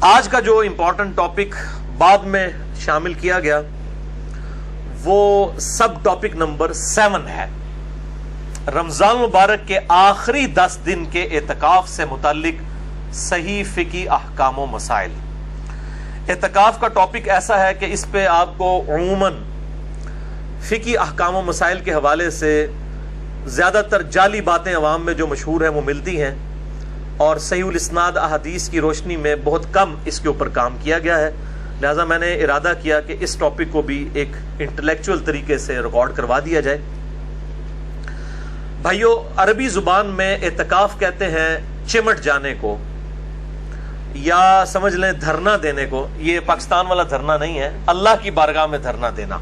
آج کا جو امپورٹنٹ ٹاپک بعد میں شامل کیا گیا وہ سب ٹاپک نمبر 7 ہے، رمضان مبارک کے آخری 10 دن کے اعتکاف سے متعلق صحیح فقہی احکام و مسائل۔ اعتکاف کا ٹاپک ایسا ہے کہ اس پہ آپ کو عموماً فقہی احکام و مسائل کے حوالے سے زیادہ تر جعلی باتیں عوام میں جو مشہور ہیں وہ ملتی ہیں، اور صحیح الاسناد احادیث کی روشنی میں بہت کم اس کے اوپر کام کیا گیا ہے، لہٰذا میں نے ارادہ کیا کہ اس ٹاپک کو بھی ایک انٹلیکچوئل طریقے سے ریکارڈ کروا دیا جائے۔ بھائیو، عربی زبان میں اعتکاف کہتے ہیں چمٹ جانے کو، یا سمجھ لیں دھرنا دینے کو۔ یہ پاکستان والا دھرنا نہیں ہے، اللہ کی بارگاہ میں دھرنا دینا۔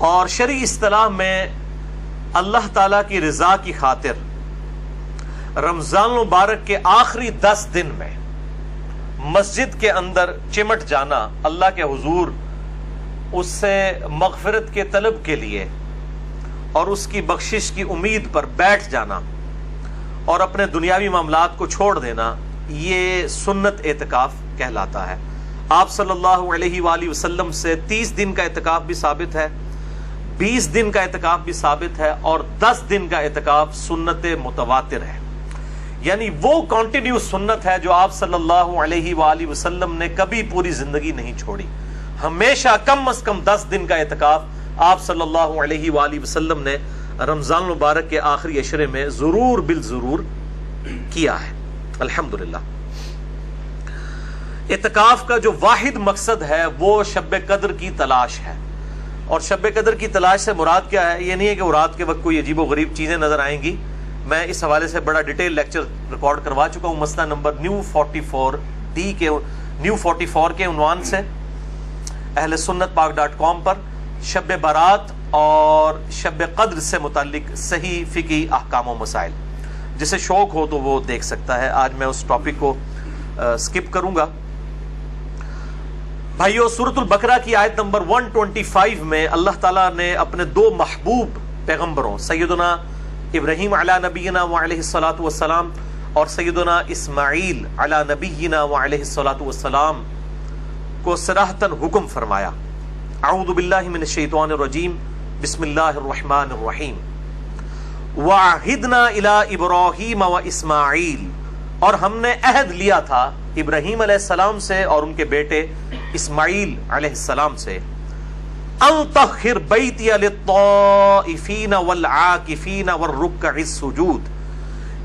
اور شرعی اصطلاح میں اللہ تعالیٰ کی رضا کی خاطر رمضان مبارک کے آخری 10 دن میں مسجد کے اندر چمٹ جانا، اللہ کے حضور اس سے مغفرت کے طلب کے لیے اور اس کی بخشش کی امید پر بیٹھ جانا اور اپنے دنیاوی معاملات کو چھوڑ دینا، یہ سنت اعتکاف کہلاتا ہے۔ آپ صلی اللہ علیہ وآلہ وسلم سے 30 دن کا اعتکاف بھی ثابت ہے، 20 دن کا اعتکاف بھی ثابت ہے، اور 10 دن کا اعتکاف سنت متواتر ہے، یعنی وہ کنٹینیو سنت ہے جو آپ صلی اللہ علیہ وآلہ وسلم نے کبھی پوری زندگی نہیں چھوڑی۔ ہمیشہ کم از کم 10 دن کا اعتکاف آپ صلی اللہ علیہ وآلہ وسلم نے رمضان مبارک کے آخری عشرے میں ضرور بالضرور کیا ہے، الحمدللہ۔ اعتکاف کا جو واحد مقصد ہے وہ شب قدر کی تلاش ہے، اور شب قدر کی تلاش سے مراد کیا ہے؟ یہ نہیں ہے کہ وہ رات کے وقت کوئی عجیب و غریب چیزیں نظر آئیں گی۔ میں اس حوالے سے بڑا ڈیٹیل لیکچر ریکارڈ کروا چکا ہوں، مسئلہ نمبر نیو 44 کے عنوان سے اہل سنت پاک.com پر شب برات اور شب قدر سے متعلق صحیح فقہی احکام و مسائل۔ جسے شوق ہو تو وہ دیکھ سکتا ہے۔ آج میں اس ٹاپک کو سکپ کروں گا۔ بھائیو، سورۃ البقرہ کی آیت نمبر 125 میں اللہ تعالیٰ نے اپنے 2 محبوب پیغمبروں سیدنا ابراہیم علی نبینا وعلیہ الصلوۃ والسلام اور سیدنا اسماعیل علی نبینا وعلیہ الصلوۃ والسلام کو صراحتاً حکم فرمایا۔ اعوذ باللہ من الشیطان الرجیم، بسم اللہ الرحمن الرحیم۔ وعہدنا الی ابراہیم واسماعیل، اور ہم نے عہد لیا تھا ابراہیم علیہ السلام سے اور ان کے بیٹے اسماعیل علیہ السلام سے، ان طہر بیتی للطائفین والعاکفین والرکع السجود،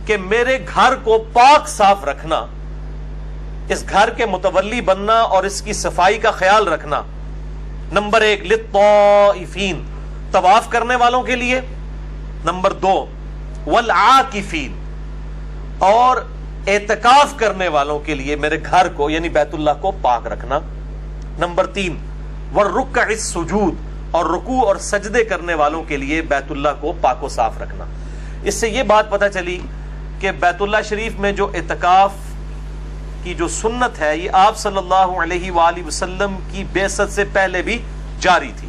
کہ میرے گھر کو پاک صاف رکھنا، اس گھر کے متولی بننا اور اس کی صفائی کا خیال رکھنا۔ نمبر 1 للطائفین، طواف کرنے والوں کے لیے۔ نمبر 2 والعاکفین، اور اعتکاف کرنے والوں کے لیے میرے گھر کو یعنی بیت اللہ کو پاک رکھنا۔ نمبر 3 والرکع السجود، اور رکوع اور سجدے کرنے والوں کے لیے بیت اللہ کو پاک و صاف رکھنا۔ اس سے یہ بات پتہ چلی کہ بیت اللہ شریف میں جو اعتکاف کی جو سنت ہے یہ آپ صلی اللہ علیہ وآلہ وسلم کی بعثت سے پہلے بھی جاری تھی۔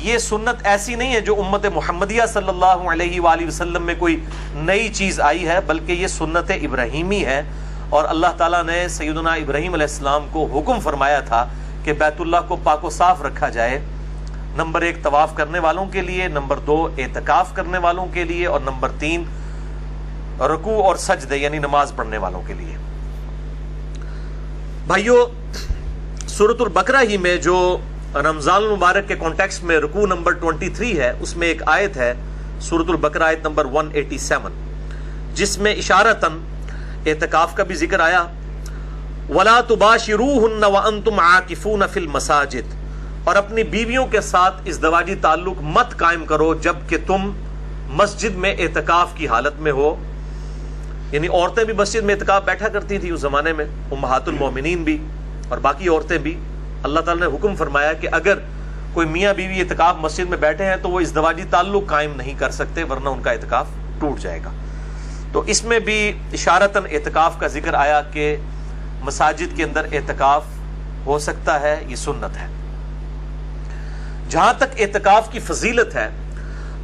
یہ سنت ایسی نہیں ہے جو امت محمدیہ صلی اللہ علیہ وآلہ وسلم میں کوئی نئی چیز آئی ہے، بلکہ یہ سنت ابراہیمی ہے، اور اللہ تعالیٰ نے سیدنا ابراہیم علیہ السلام کو حکم فرمایا تھا کہ بیت اللہ کو پاک و صاف رکھا جائے۔ نمبر 1 طواف کرنے والوں کے لیے، نمبر 2 اعتکاف کرنے والوں کے لیے، اور نمبر 3 رکوع اور سجدے یعنی نماز پڑھنے والوں کے لیے۔ بھائیو، سورۃ البقرہ ہی میں جو رمضان المبارک کے کانٹیکسٹ میں رکوع نمبر 23 ہے، اس میں ایک آیت ہے سورۃ البقرہ آیت نمبر 187، جس میں اشارتاً اعتکاف کا بھی ذکر آیا۔ وَلَا تُبَاشِرُوهُنَّ وَأَنْتُمْ عَاكِفُونَ فِي الْمَسَاجِدِ، اور اپنی بیویوں کے ساتھ ازدواجی تعلق مت قائم کرو جب کہ تم مسجد میں اعتکاف کی حالت میں ہو۔ یعنی عورتیں بھی مسجد میں اعتکاف بیٹھا کرتی تھی اس زمانے میں، امہات المومنین بھی اور باقی عورتیں بھی۔ اللہ تعالیٰ نے حکم فرمایا کہ اگر کوئی میاں بیوی اعتکاف مسجد میں بیٹھے ہیں تو وہ ازدواجی تعلق قائم نہیں کر سکتے، ورنہ ان کا اعتکاف ٹوٹ جائے گا۔ تو اس میں بھی اشارتاً اعتکاف کا ذکر آیا کہ مساجد کے اندر اعتکاف ہو سکتا ہے، یہ سنت ہے۔ جہاں تک اعتکاف کی فضیلت ہے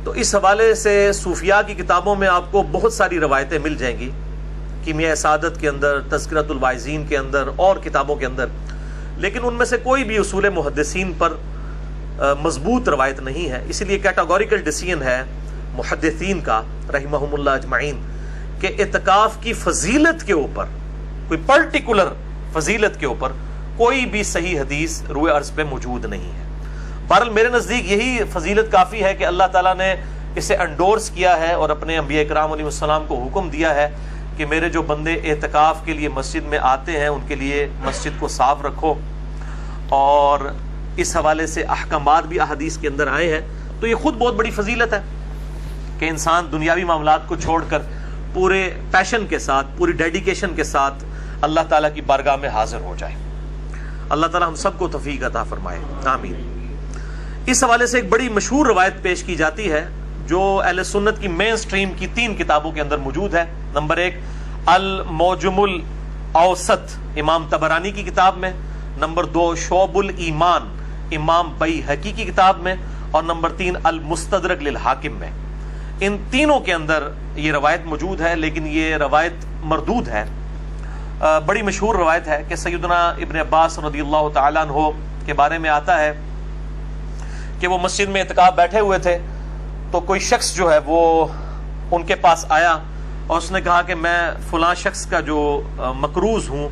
تو اس حوالے سے صوفیاء کی کتابوں میں آپ کو بہت ساری روایتیں مل جائیں گی۔ کیمیاء سعادت کے اندر، تذکرۃ الواعظین کے اندر اور کتابوں کے اندر، لیکن ان میں سے کوئی بھی اصول محدثین پر مضبوط روایت نہیں ہے. اسی لیے کیٹاگوریکل ڈیسیژن ہے محدثین کا رحمہم اللہ اجمعین کہ اعتکاف کی فضیلت کے اوپر، کوئی پرٹیکولر فضیلت کے اوپر کوئی بھی صحیح حدیث روئے عرض پہ موجود نہیں ہے. بہرحال میرے نزدیک یہی فضیلت کافی ہے کہ اللہ تعالیٰ نے اسے انڈورس کیا ہے اور اپنے انبیاء کرام علیہ السلام کو حکم دیا ہے کہ میرے جو بندے اعتکاف کے لیے مسجد میں آتے ہیں ان کے لیے مسجد کو صاف رکھو. اور اس حوالے سے احکامات بھی احادیث کے اندر آئے ہیں. تو یہ خود بہت بڑی فضیلت ہے کہ انسان دنیاوی معاملات کو چھوڑ کر پورے پیشن کے ساتھ، پوری ڈیڈیکیشن کے ساتھ اللہ تعالیٰ کی بارگاہ میں حاضر ہو جائے. اللہ تعالیٰ ہم سب کو توفیق عطا فرمائے، آمین. اس حوالے سے ایک بڑی مشہور روایت پیش کی جاتی ہے جو اہل سنت کی مین سٹریم کی 3 کتابوں کے اندر موجود ہے. نمبر 1 الموجم الاوسط امام طبرانی کی کتاب میں، نمبر 2 شعب الایمان امام بیہقی کی کتاب میں، اور نمبر 3 المستدرک للحاکم میں. ان تینوں کے اندر یہ روایت موجود ہے، لیکن یہ روایت مردود ہے. بڑی مشہور روایت ہے کہ سیدنا ابن عباس رضی اللہ تعالیٰ عنہ کے بارے میں آتا ہے کہ وہ مسجد میں اعتکاف بیٹھے ہوئے تھے تو کوئی شخص جو ہے وہ ان کے پاس آیا اور اس نے کہا کہ میں فلاں شخص کا جو مقروض ہوں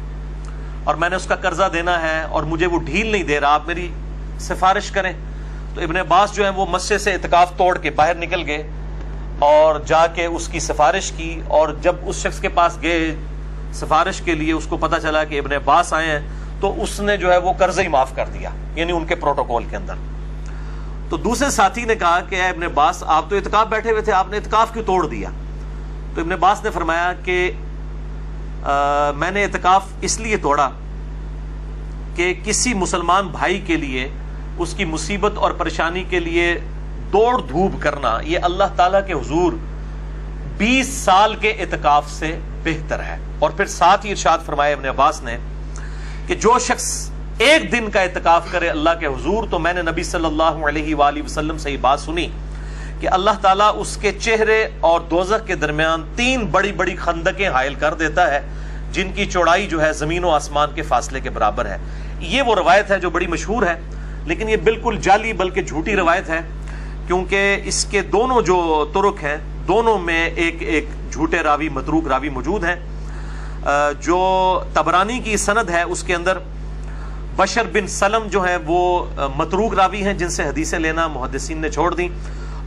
اور میں نے اس کا قرضہ دینا ہے اور مجھے وہ ڈھیل نہیں دے رہا، آپ میری سفارش کریں. تو ابن عباس جو ہے وہ مسجد سے اعتکاف توڑ کے باہر نکل گئے اور جا کے اس کی سفارش کی. اور جب اس شخص کے پاس گئے سفارش کے لیے، اس کو پتہ چلا کہ ابن عباس آئے ہیں، تو اس نے جو ہے وہ قرضہ ہی معاف کر دیا، یعنی ان کے پروٹوکول کے اندر. تو دوسرے ساتھی نے کہا کہ اے ابن عباس، آپ تو اعتکاف بیٹھے ہوئے تھے، آپ نے اعتکاف کیوں توڑ دیا؟ تو ابن عباس نے فرمایا کہ میں نے اعتکاف اس لیے توڑا کہ کسی مسلمان بھائی کے لیے اس کی مصیبت اور پریشانی کے لیے دوڑ دھوپ کرنا یہ اللہ تعالیٰ کے حضور 20 سال کے اعتکاف سے بہتر ہے. اور پھر ساتھ ہی ارشاد فرمایا ابن عباس نے کہ جو شخص ایک دن کا اعتکاف کرے اللہ کے حضور، تو میں نے نبی صلی اللہ علیہ وآلہ وسلم سے یہ بات سنی کہ اللہ تعالیٰ اس کے چہرے اور دوزخ کے درمیان 3 بڑی بڑی خندقیں حائل کر دیتا ہے جن کی چوڑائی جو ہے زمین و آسمان کے فاصلے کے برابر ہے. یہ وہ روایت ہے جو بڑی مشہور ہے، لیکن یہ بالکل جعلی بلکہ جھوٹی روایت ہے، کیونکہ اس کے دونوں جو طرق ہیں دونوں میں ایک جھوٹے راوی، متروک راوی موجود ہیں. جو طبرانی کی سند ہے اس کے اندر بشر بن سلم جو ہے وہ متروک راوی ہیں جن سے حدیثیں لینا محدثین نے چھوڑ دیں.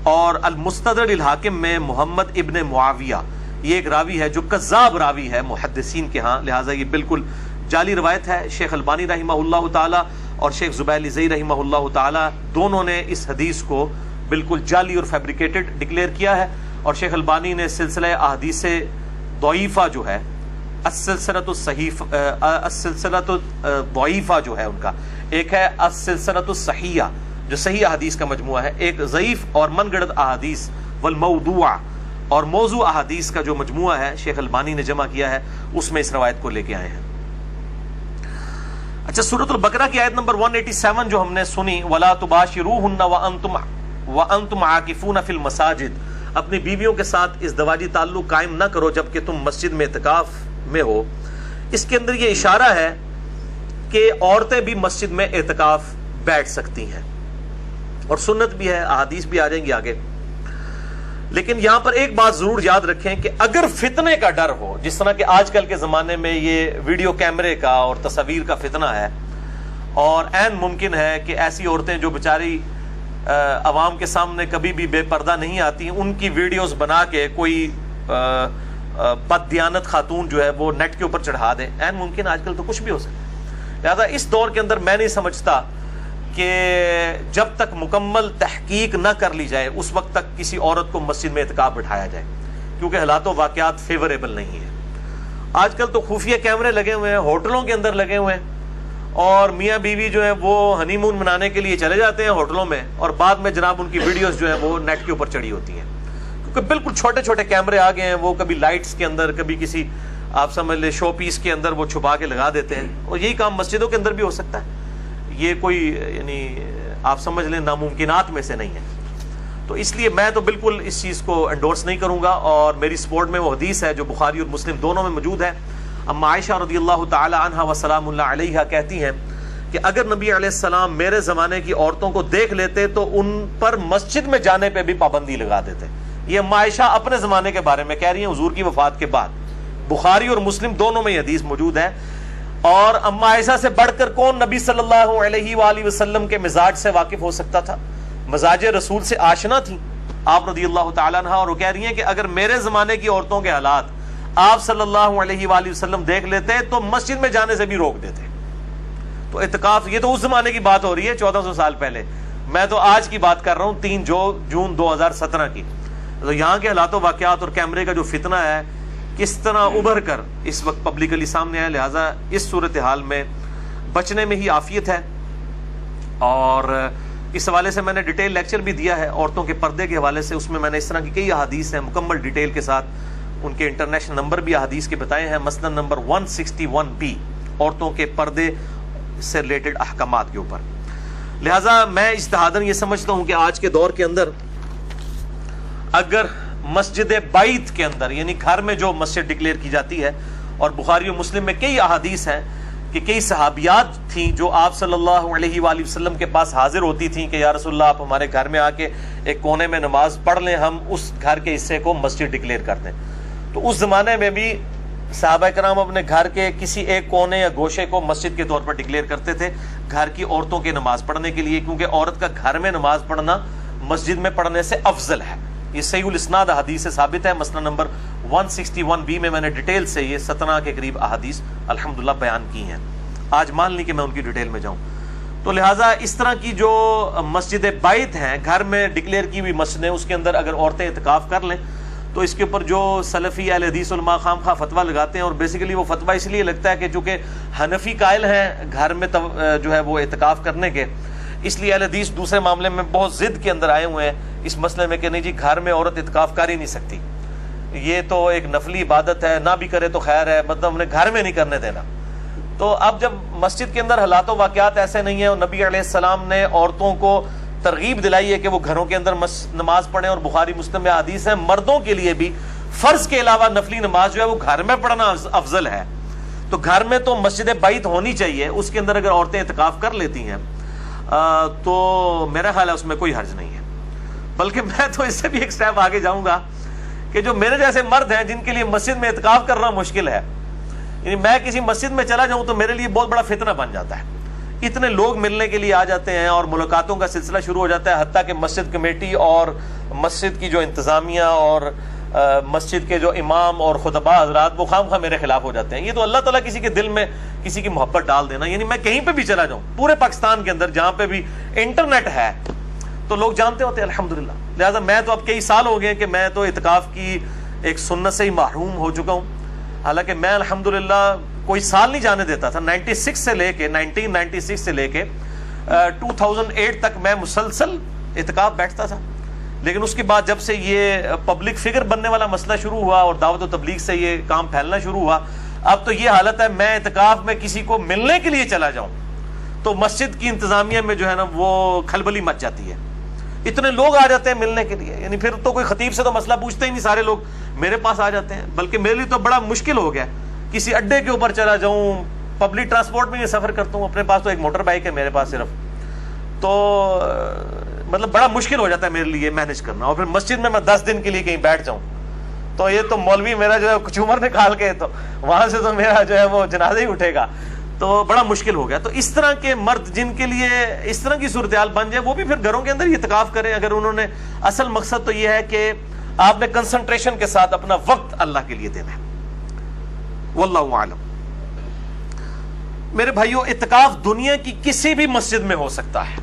اور المستدرک للحاکم میں محمد ابن معاویہ یہ ایک راوی ہے جو کذاب راوی ہے محدثین کے ہاں، لہٰذا یہ بالکل جعلی روایت ہے. شیخ البانی رحمہ اللہ تعالی اور شیخ زبیر زئی رحمہ اللہ تعالی دونوں نے اس حدیث کو بالکل جعلی اور فیبریکیٹڈ ڈکلیئر کیا ہے. اور شیخ البانی نے سلسلہ احادیث ضعیفہ جو ہے، السلسلۃ الضعیفہ جو ہے ان کا، ایک ہے السلسلۃ الصحیحہ جو صحیح احادیث کا مجموعہ ہے، ایک ضعیف اور من گڑت احادیث والموضوع اور موضوع احادیث کا جو مجموعہ ہے شیخ البانی نے جمع کیا ہے، اس میں اس روایت کو لے کے آئے ہیں. اچھا، سورۃ البقرہ کی آیت نمبر 187 جو ہم نے سنی، وَلَا تُبَاشِرُوهُنَّ وَأَنْتُمْ عَاكِفُونَ فِي الْمَسَاجِدِ، اپنی بیویوں کے ساتھ ازدواجی تعلق قائم نہ کرو جبکہ تم مسجد میں اعتکاف میں ہو. اس کے اندر یہ اشارہ ہے کہ عورتیں بھی مسجد میں اعتکاف بیٹھ سکتی ہیں، اور سنت بھی ہے، احادیث بھی آ جائیں گی آگے. لیکن یہاں پر ایک بات ضرور یاد رکھیں کہ اگر فتنے کا ڈر ہو، جس طرح کہ آج کل کے زمانے میں یہ ویڈیو کیمرے کا اور تصاویر کا فتنہ ہے، اور عین ممکن ہے کہ ایسی عورتیں جو بیچاری عوام کے سامنے کبھی بھی بے پردہ نہیں آتی، ان کی ویڈیوز بنا کے کوئی بد دیانت خاتون جو ہے وہ نیٹ کے اوپر چڑھا دے، عین ممکن، آج کل تو کچھ بھی ہو سکتا ہے. لہٰذا اس دور کے اندر میں نہیں سمجھتا کہ جب تک مکمل تحقیق نہ کر لی جائے اس وقت تک کسی عورت کو مسجد میں اعتکاف بٹھایا جائے، کیونکہ حالات و واقعات فیوریبل نہیں ہیں. آج کل تو خفیہ کیمرے لگے ہوئے ہیں، ہوٹلوں کے اندر لگے ہوئے ہیں، اور میاں بیوی جو ہیں وہ ہنی مون منانے کے لیے چلے جاتے ہیں ہوٹلوں میں، اور بعد میں جناب ان کی ویڈیوز جو ہیں وہ نیٹ کے اوپر چڑھی ہوتی ہیں، کیونکہ بالکل چھوٹے چھوٹے کیمرے آ گئے ہیں. وہ کبھی لائٹس کے اندر، کبھی کسی آپ سمجھ لیں شو پیس کے اندر وہ چھپا کے لگا دیتے ہیں. اور یہی کام مسجدوں کے اندر بھی ہو سکتا ہے، یہ کوئی یعنی آپ سمجھ لیں ناممکنات میں سے نہیں ہے. تو اس لیے میں تو بالکل اس چیز کو انڈورس نہیں کروں گا، اور میری سپورٹ میں وہ حدیث ہے جو بخاری اور مسلم دونوں میں موجود ہے۔ اما عائشہ رضی اللہ تعالی عنہا وسلام اللہ علیہا کہتی ہیں کہ اگر نبی علیہ السلام میرے زمانے کی عورتوں کو دیکھ لیتے تو ان پر مسجد میں جانے پہ بھی پابندی لگا دیتے۔ یہ اما عائشہ اپنے زمانے کے بارے میں کہہ رہی ہیں حضور کی وفات کے بعد، بخاری اور مسلم دونوں میں یہ حدیث موجود ہے۔ اور اما عائشہ سے بڑھ کر کون نبی صلی اللہ علیہ وآلہ وسلم کے مزاج سے واقف ہو سکتا تھا، مزاج رسول سے آشنا تھی آپ رضی اللہ تعالیٰ عنہ، اور وہ کہہ رہی ہیں کہ اگر میرے زمانے کی عورتوں کے حالات آپ صلی اللہ علیہ وآلہ وسلم دیکھ لیتے تو مسجد میں جانے سے بھی روک دیتے۔ تو اعتکاف، یہ تو اس زمانے کی بات ہو رہی ہے 1400 سال پہلے، میں تو آج کی بات کر رہا ہوں 3 جون 2017 کی۔ تو یہاں کے حالات و واقعات اور کیمرے کا جو فتنہ ہے کس طرح ابھر کر اس وقت پبلکلی سامنے آیا، لہٰذا اس صورتحال میں بچنے میں ہی عافیت ہے۔ اور اس حوالے سے میں نے ڈیٹیل لیکچر بھی دیا ہے عورتوں کے پردے کے حوالے سے، اس میں نے اس طرح کی کئی احادیث ہیں مکمل ڈیٹیل کے ساتھ، ان کے انٹرنیشنل نمبر بھی احادیث کے بتائے ہیں، مثلا نمبر 161B عورتوں کے پردے سے ریلیٹڈ احکامات کے اوپر۔ لہٰذا میں اجتہاداً یہ سمجھتا ہوں کہ آج کے دور کے اندر اگر مسجد بیت کے اندر، یعنی گھر میں جو مسجد ڈکلیئر کی جاتی ہے، اور بخاری و مسلم میں کئی احادیث ہیں کہ کئی صحابیات تھیں جو آپ صلی اللہ علیہ وآلہ وسلم کے پاس حاضر ہوتی تھیں کہ یا رسول اللہ آپ ہمارے گھر میں آ کے ایک کونے میں نماز پڑھ لیں، ہم اس گھر کے حصے کو مسجد ڈکلیئر کر دیں۔ تو اس زمانے میں بھی صحابہ کرام اپنے گھر کے کسی ایک کونے یا گوشے کو مسجد کے طور پر ڈکلیئر کرتے تھے گھر کی عورتوں کے نماز پڑھنے کے لیے، کیونکہ عورت کا گھر میں نماز پڑھنا مسجد میں پڑھنے سے افضل ہے۔ یہ صحیح الاسناد حدیث سے ثابت ہے، مثلا نمبر 161B میں نے ڈیٹیل سے یہ 17 کے قریب احادیث الحمدللہ بیان کی ہیں، آج مان لی کہ میں ان کی ڈیٹیل میں جاؤں۔ تو لہٰذا اس طرح کی جو مسجد بیت ہیں، گھر میں ڈکلیئر کی ہوئی مسجدیں، اس کے اندر اگر عورتیں اعتکاف کر لیں تو اس کے اوپر جو سلفی اہل حدیث علماء خام خواہ فتویٰ لگاتے ہیں، اور بیسیکلی وہ فتویٰ اس لیے لگتا ہے کہ چونکہ حنفی قائل ہیں گھر میں جو ہے وہ اعتکاف کرنے کے، اس لیے اہل حدیث دوسرے معاملے میں بہت ضد کے اندر آئے ہوئے ہیں اس مسئلے میں کہ نہیں جی گھر میں عورت اعتکاف کر ہی نہیں سکتی، یہ تو ایک نفلی عبادت ہے، نہ بھی کرے تو خیر ہے، مطلب انہیں گھر میں نہیں کرنے دینا۔ تو اب جب مسجد کے اندر حالات و واقعات ایسے نہیں ہیں، اور نبی علیہ السلام نے عورتوں کو ترغیب دلائی ہے کہ وہ گھروں کے اندر نماز پڑھیں، اور بخاری مسلم میں حدیث ہے مردوں کے لیے بھی فرض کے علاوہ نفلی نماز جو ہے وہ گھر میں پڑھنا افضل ہے، تو گھر میں تو مسجد بیت ہونی چاہیے، اس کے اندر اگر عورتیں اعتکاف کر لیتی ہیں تو میرا خیال ہے اس میں کوئی حرج نہیں ہے۔ بلکہ میں تو اس سے بھی ایک سٹیپ آگے جاؤں گا کہ جو میرے جیسے مرد ہیں جن کے لیے مسجد میں اعتکاف کرنا مشکل ہے، یعنی میں کسی مسجد میں چلا جاؤں تو میرے لیے بہت بڑا فتنہ بن جاتا ہے، اتنے لوگ ملنے کے لیے آ جاتے ہیں اور ملاقاتوں کا سلسلہ شروع ہو جاتا ہے، حتیٰ کہ مسجد کمیٹی اور مسجد کی جو انتظامیہ اور مسجد کے جو امام اور خطباء حضرات وہ خام خواہ میرے خلاف ہو جاتے ہیں۔ یہ تو اللہ تعالیٰ کسی کے دل میں کسی کی محبت ڈال دینا، یعنی میں کہیں پہ بھی چلا جاؤں پورے پاکستان کے اندر جہاں پہ بھی انٹرنیٹ ہے تو لوگ جانتے ہوتے ہیں الحمدللہ۔ لہٰذا میں تو اب کئی سال ہو گئے کہ میں تو اعتکاف کی ایک سنت سے ہی محروم ہو چکا ہوں، حالانکہ میں الحمدللہ کوئی سال نہیں جانے دیتا تھا، 1996 سے لے کے 2008 تک میں مسلسل اعتکاف بیٹھتا تھا، لیکن اس کے بعد جب سے یہ پبلک فگر بننے والا مسئلہ شروع ہوا اور دعوت و تبلیغ سے یہ کام پھیلنا شروع ہوا، اب تو یہ حالت ہے میں اعتکاف میں کسی کو ملنے کے لیے چلا جاؤں تو مسجد کی انتظامیہ میں جو ہے نا وہ کھلبلی مچ جاتی ہے، اتنے لوگ آ جاتے ہیں ملنے کے لیے، یعنی پھر تو کوئی خطیب سے تو مسئلہ پوچھتے ہی نہیں، سارے لوگ میرے پاس آ جاتے ہیں۔ بلکہ میرے لیے تو بڑا مشکل ہو گیا، کسی اڈے کے اوپر چلا جاؤں، پبلک ٹرانسپورٹ میں یہ سفر کرتا ہوں، اپنے پاس تو ایک موٹر بائک ہے میرے پاس صرف، تو مطلب بڑا مشکل ہو جاتا ہے میرے لیے مینج کرنا، اور پھر مسجد میں 10 دن کے لیے کہیں بیٹھ جاؤں تو یہ تو مولوی میرا جو ہے کچھ عمر نکال کے تو وہاں سے تو میرا جو ہے وہ جنازہ ہی اٹھے گا، تو بڑا مشکل ہو گیا۔ تو اس طرح کے مرد جن کے لیے اس طرح کی صورتحال بن جائے وہ بھی پھر گھروں کے اندر ہی اعتکاف کریں، اگر انہوں نے اصل مقصد تو یہ ہے کہ آپ نے کنسنٹریشن کے ساتھ اپنا وقت اللہ کے لیے دینا ہے۔ واللہ اعلم۔ میرے بھائیو، اعتکاف دنیا کی کسی بھی مسجد میں ہو سکتا ہے،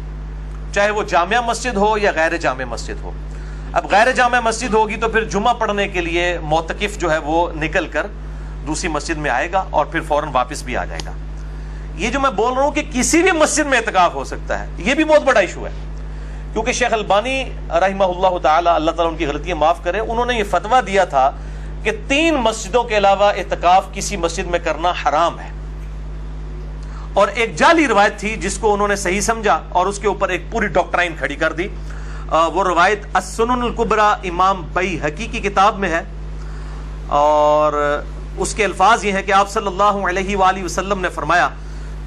چاہے وہ جامع مسجد ہو یا غیر جامع مسجد ہو۔ اب غیر جامع مسجد ہوگی تو پھر جمعہ پڑھنے کے لیے معتکف جو ہے وہ نکل کر دوسری مسجد میں آئے گا اور پھر فوراً واپس بھی آ جائے گا۔ یہ جو میں بول رہا ہوں کہ کسی بھی مسجد میں اعتکاف ہو سکتا ہے، یہ بھی بہت بڑا ایشو ہے، کیونکہ شیخ البانی رحمہ اللہ تعالی، اللہ تعالیٰ ان کی غلطیاں معاف کرے، انہوں نے یہ فتویٰ دیا تھا کہ 3 مسجدوں کے علاوہ اعتکاف کسی مسجد میں کرنا حرام ہے، اور ایک جعلی روایت تھی جس کو انہوں نے صحیح سمجھا اور اس کے اوپر ایک پوری ڈاکٹرائن کھڑی کر دی۔ وہ روایت السنن الکبریٰ امام بیہقی کی کتاب میں ہے، اور اس کے الفاظ یہ ہیں کہ آپ صلی اللہ علیہ وآلہ وسلم نے فرمایا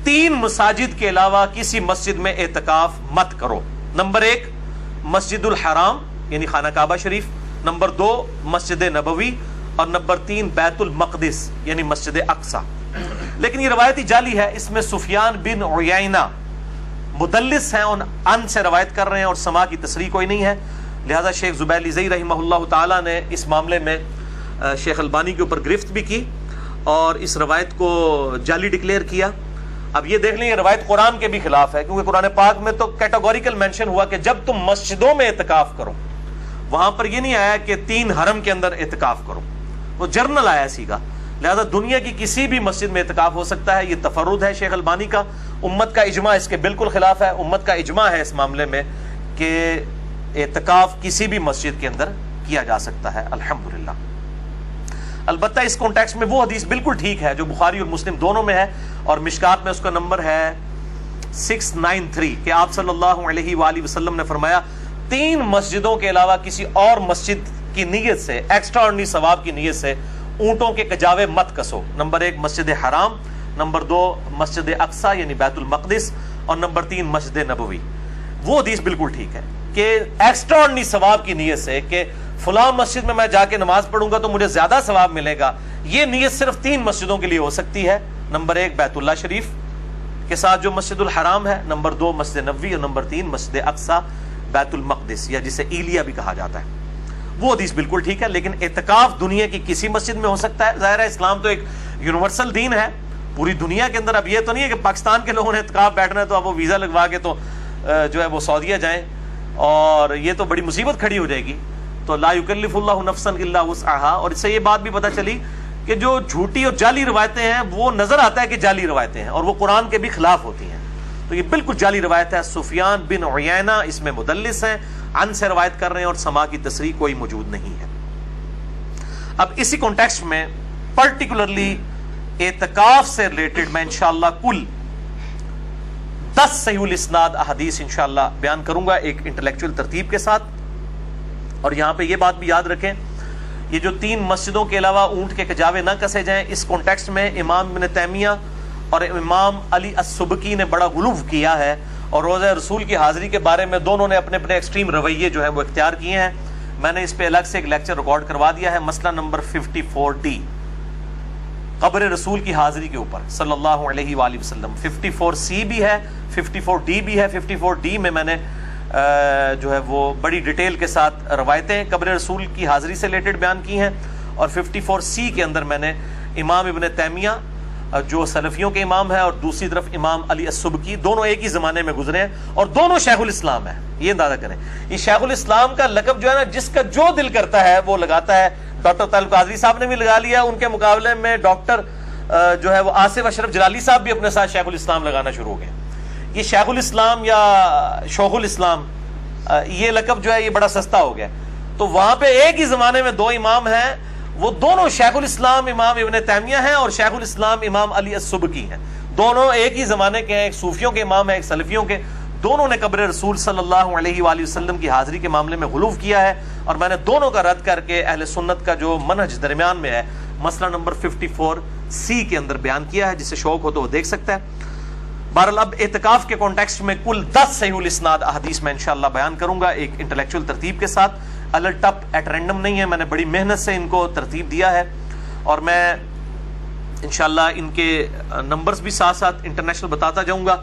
3 مساجد کے علاوہ کسی مسجد میں اعتکاف مت کرو۔ نمبر 1 مسجد الحرام یعنی خانہ کعبہ شریف، نمبر 2 مسجد نبوی، اور نمبر 3 بیت المقدس یعنی مسجد اقصی۔ لیکن یہ روایتی جعلی ہے، اس میں سفیان بن عیینہ مدلس ہیں اور ان سے روایت کر رہے ہیں اور سما کی تصریح کوئی نہیں ہے، لہذا شیخ زبیر لزئی رحمہ اللہ تعالی نے اس معاملے میں شیخ البانی کے اوپر گرفت بھی کی اور اس روایت کو جعلی ڈکلیئر کیا۔ اب یہ دیکھ لیں یہ روایت قرآن کے بھی خلاف ہے، کیونکہ قرآن پاک میں تو کیٹاگوریکل مینشن ہوا کہ جب تم مسجدوں میں اعتکاف کرو، وہاں پر یہ نہیں آیا کہ 3 حرم کے اندر اعتکاف کرو، وہ جرنل آیا سیگا، لہذا دنیا کی کسی بھی مسجد میں اعتکاف ہو سکتا ہے۔ یہ تفرد ہے شیخ البانی کا، امت کا اجماع اس کے بالکل خلاف ہے، امت کا اجماع ہے اس معاملے میں کہ اعتکاف کسی بھی مسجد کے اندر کیا جا سکتا ہے الحمدللہ۔ البتہ اس کانٹیکسٹ میں وہ حدیث بالکل ٹھیک ہے جو بخاری اور مسلم دونوں میں ہے، اور مشکات میں اس کا نمبر ہے 693 کہ آپ صلی اللہ علیہ وآلہ وسلم نے فرمایا 3 مسجدوں کے علاوہ کسی اور مسجد کی نیت سے، ایکسٹرا آرڈنری ثواب کی نیت سے اونٹوں کے کجاوے مت کسو۔ نمبر 1 مسجد حرام، نمبر 2 مسجد اقصی یعنی بیت المقدس، اور نمبر 3 مسجد نبوی۔ وہ حدیث بالکل ٹھیک ہے کہ ایکسٹرا آرڈنری ثواب کی نیت سے کہ فلاں مسجد میں جا کے نماز پڑھوں گا تو مجھے زیادہ ثواب ملے گا، یہ نیت صرف 3 مسجدوں کے لیے ہو سکتی ہے۔ نمبر 1 بیت اللہ شریف کے ساتھ جو مسجد الحرام ہے، نمبر 2 مسجد نبوی، اور نمبر 3 مسجد اقصی بیت المقدس یا جسے ایلیا بھی کہا جاتا ہے۔ وہ حدیث بالکل ٹھیک ہے، لیکن اعتکاف دنیا کی کسی مسجد میں ہو سکتا ہے۔ ظاہر ہے اسلام تو ایک یونیورسل دین ہے پوری دنیا کے اندر۔ اب یہ تو نہیں ہے کہ پاکستان کے لوگوں نے اعتکاف بیٹھنا ہے تو اب وہ ویزا لگوا کے تو جو ہے وہ سعودیہ جائیں، اور یہ تو بڑی مصیبت کھڑی ہو جائے گی۔ تو لا یکلف اللہ نفسا الا وسعها، اور اس سے یہ بات بھی پتہ چلی کہ جو جھوٹی اور جعلی روایتیں ہیں وہ نظر آتا ہے کہ جعلی روایتیں ہیں اور وہ قرآن کے بھی خلاف ہوتی ہیں، تو یہ بالکل جعلی روایت ہے۔ سفیان بن عیینہ اس میں مدلس ہیں، ان سے روایت کر رہے ہیں اور سما کی تصریح کوئی موجود نہیں ہے۔ اب اسی کانٹیکسٹ میں پرٹیکولرلی اعتکاف سے ریلیٹڈ میں انشاءاللہ کل 10 صحیح الاسناد احادیث انشاءاللہ بیان کروں گا ایک انٹلیکچوئل ترتیب کے ساتھ۔ اور یہاں پہ یہ بات بھی یاد رکھیں، یہ جو 3 مسجدوں کے علاوہ اونٹ کے کجاوے نہ کسے جائیں، اس کانٹیکسٹ میں امام ابن تیمیہ اور امام علی السبکی نے بڑا غلو کیا ہے، اور روزہ رسول کی حاضری کے بارے میں دونوں نے اپنے اپنے ایکسٹریم رویے جو ہیں وہ اختیار کیے ہیں۔ میں نے اس پہ الگ سے ایک لیکچر ریکارڈ کروا دیا ہے، مسئلہ نمبر 54D قبر رسول کی حاضری کے اوپر صلی اللہ علیہ وآلہ وسلم۔ 54C بھی ہے، 54D بھی ہے۔ 54D میں میں نے جو ہے وہ بڑی ڈیٹیل کے ساتھ روایتیں قبر رسول کی حاضری سے ریلیٹڈ بیان کی ہیں، اور 54C کے اندر میں نے امام ابن تیمیہ جو سلفیوں کے امام ہے اور دوسری طرف امام علی السبکی، دونوں ایک ہی زمانے میں گزرے ہیں اور دونوں شیخ الاسلام ہیں۔ یہ اندازہ کریں، یہ شیخ الاسلام کا لقب جو ہے نا جس کا جو دل کرتا ہے وہ لگاتا ہے۔ ڈاکٹر طالب قادری صاحب نے بھی لگا لیا، ان کے مقابلے میں ڈاکٹر جو ہے وہ آصف اشرف جلالی صاحب بھی اپنے ساتھ شیخ الاسلام لگانا شروع ہو گئے۔ یہ شیخ الاسلام یا شیخ الاسلام یہ لقب جو ہے یہ بڑا سستا ہو گیا، تو وہاں پہ ایک ہی زمانے میں 2 امام ہیں، وہ دونوں شیخ الاسلام امام ابن تیمیہ ہیں اور شیخ الاسلام امام علی السبکی ہیں، دونوں ایک ہی زمانے کے ہیں، ایک صوفیوں کے امام ہیں ایک سلفیوں کے۔ دونوں نے قبر رسول صلی اللہ علیہ وآلہ وسلم کی حاضری کے معاملے میں غلو کیا ہے، اور میں نے دونوں کا رد کر کے اہل سنت کا جو منہج درمیان میں ہے مسئلہ نمبر 54C کے اندر بیان کیا ہے، جسے شوق ہو تو وہ دیکھ سکتا ہے۔ بہرحال اب اعتکاف کے کانٹیکسٹ میں کل 10 صحیح الاسناد احادیث میں انشاءاللہ بیان کروں گا ایک انٹلیکچوئل ترتیب کے ساتھ۔ الٹ اپ ایٹ رینڈم نہیں ہے، میں نے بڑی محنت سے ان کو ترتیب دیا ہے، اور میں انشاءاللہ ان کے نمبرز بھی ساتھ ساتھ انٹرنیشنل بتاتا جاؤں گا،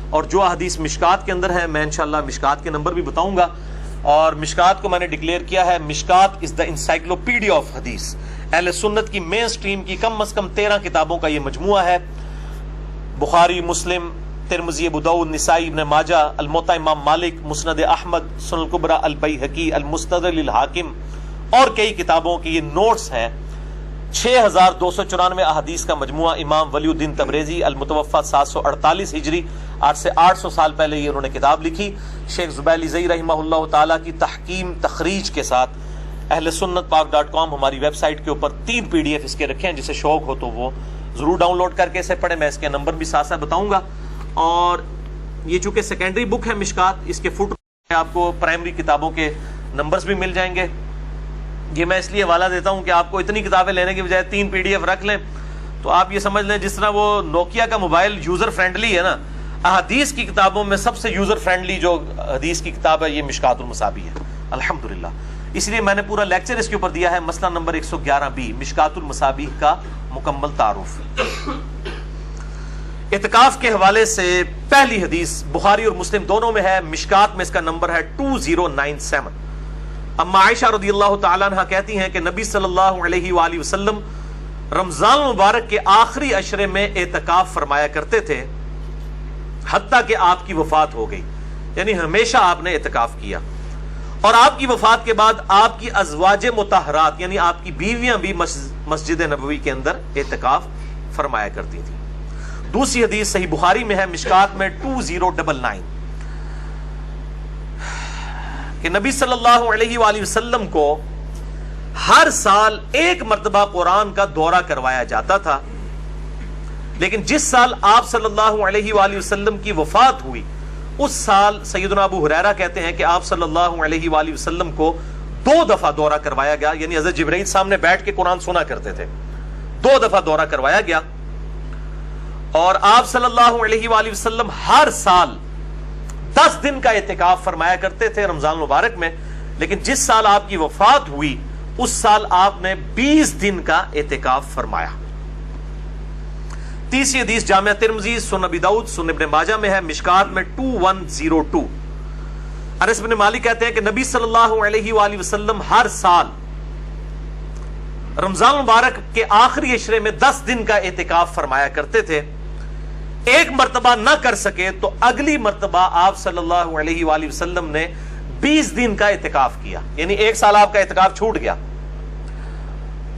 اور جو احادیث مشکات کے اندر ہیں میں انشاءاللہ مشکات کے نمبر بھی بتاؤں گا۔ اور مشکات کو میں نے ڈکلیئر کیا ہے مشکات از دا انسائکلوپیڈیا آف حدیث، اہل سنت کی مین سٹریم کی کم از کم 13 کتابوں کا یہ مجموعہ ہے، بخاری، مسلم، ترمذی، ابو داؤد، نسائی، ابن ماجہ، الموطا امام مالک، مسند احمد، سنن الکبریٰ البیہقی، المستدرک للحاکم، اور کئی کتابوں کی یہ نوٹس ہیں۔ 6294 احادیث کا مجموعہ، امام ولی الدین تبریزی المتوفی 748 ہجری، آج سے 800 سال پہلے یہ انہوں نے کتاب لکھی۔ شیخ زبیر لزئی رحمہ اللہ تعالیٰ کی تحکیم تخریج کے ساتھ اہل سنت پاک.com ہماری ویب سائٹ کے اوپر 3 PDF اس کے رکھے ہیں، جسے شوق ہو تو وہ ضرور ڈاؤن لوڈ کر کے اسے پڑھیں۔ میں اس کے نمبر بھی ساتھ ساتھ بتاؤں گا، اور یہ چونکہ سیکنڈری بک ہے مشکات، اس کے فٹ آپ کو پرائمری کتابوں کے نمبرز بھی مل جائیں گے. یہ میں اس لیے حوالہ دیتا ہوں کہ آپ کو اتنی کتابیں لینے کی بجائے 3 PDF رکھ لیں تو آپ یہ سمجھ لیں جس طرح وہ نوکیا کا موبائل یوزر فرینڈلی ہے نا، احادیث کی کتابوں میں سب سے یوزر فرینڈلی جو حدیث کی کتاب ہے یہ مشکات المصابیح ہے الحمدللہ. اس لیے میں نے پورا لیکچر اس کے اوپر دیا ہے، مسئلہ نمبر 111B مشکات المصابیح کا مکمل تعارف. اعتکاف کے حوالے سے پہلی حدیث بخاری اور مسلم دونوں میں ہے، مشکات میں اس کا نمبر ہے 2097. اما عائشہ رضی اللہ تعالیٰ عنہ کہتی ہیں کہ نبی صلی اللہ علیہ وآلہ وسلم رمضان مبارک کے آخری عشرے میں اعتکاف فرمایا کرتے تھے حتیٰ کہ آپ کی وفات ہو گئی، یعنی ہمیشہ آپ نے اعتکاف کیا. اور آپ کی وفات کے بعد آپ کی ازواج مطہرات یعنی آپ کی بیویاں بھی مسجد نبوی کے اندر اعتکاف فرمایا کرتی تھیں. دوسری حدیث صحیح بخاری میں ہے، مشکات میں 2099 کہ نبی صلی اللہ علیہ وآلہ وسلم کو ہر سال 1 مرتبہ قرآن کا دورہ کروایا جاتا تھا، لیکن جس سال آپ صلی اللہ علیہ وآلہ وسلم کی وفات ہوئی اس سال سیدنا ابو ہریرہ کہتے ہیں کہ آپ صلی اللہ علیہ وآلہ وسلم کو 2 دفعہ دورہ کروایا گیا، یعنی حضرت جبرائیل سامنے بیٹھ کے قرآن سنا کرتے تھے. 2 دفعہ دورہ کروایا گیا اور آپ صلی اللہ علیہ وآلہ وسلم ہر سال 10 دن کا اعتکاف فرمایا کرتے تھے رمضان مبارک میں، لیکن جس سال آپ کی وفات ہوئی اس سال آپ نے 20 دن کا اعتکاف فرمایا. تیسری حدیث جامعہ ترمذی، سنن ابی داؤد، سنن ابن ماجہ میں ہے، مشکات میں 2102. انس بن مالک کہتے ہیں کہ نبی صلی اللہ علیہ وآلہ وسلم ہر سال رمضان مبارک کے آخری عشرے میں 10 دن کا اعتکاف فرمایا کرتے تھے. 1 مرتبہ نہ کر سکے تو اگلی مرتبہ آپ صلی اللہ علیہ وآلہ وسلم نے 20 دن کا اعتکاف کیا، یعنی 1 سال آپ کا اعتکاف چھوٹ گیا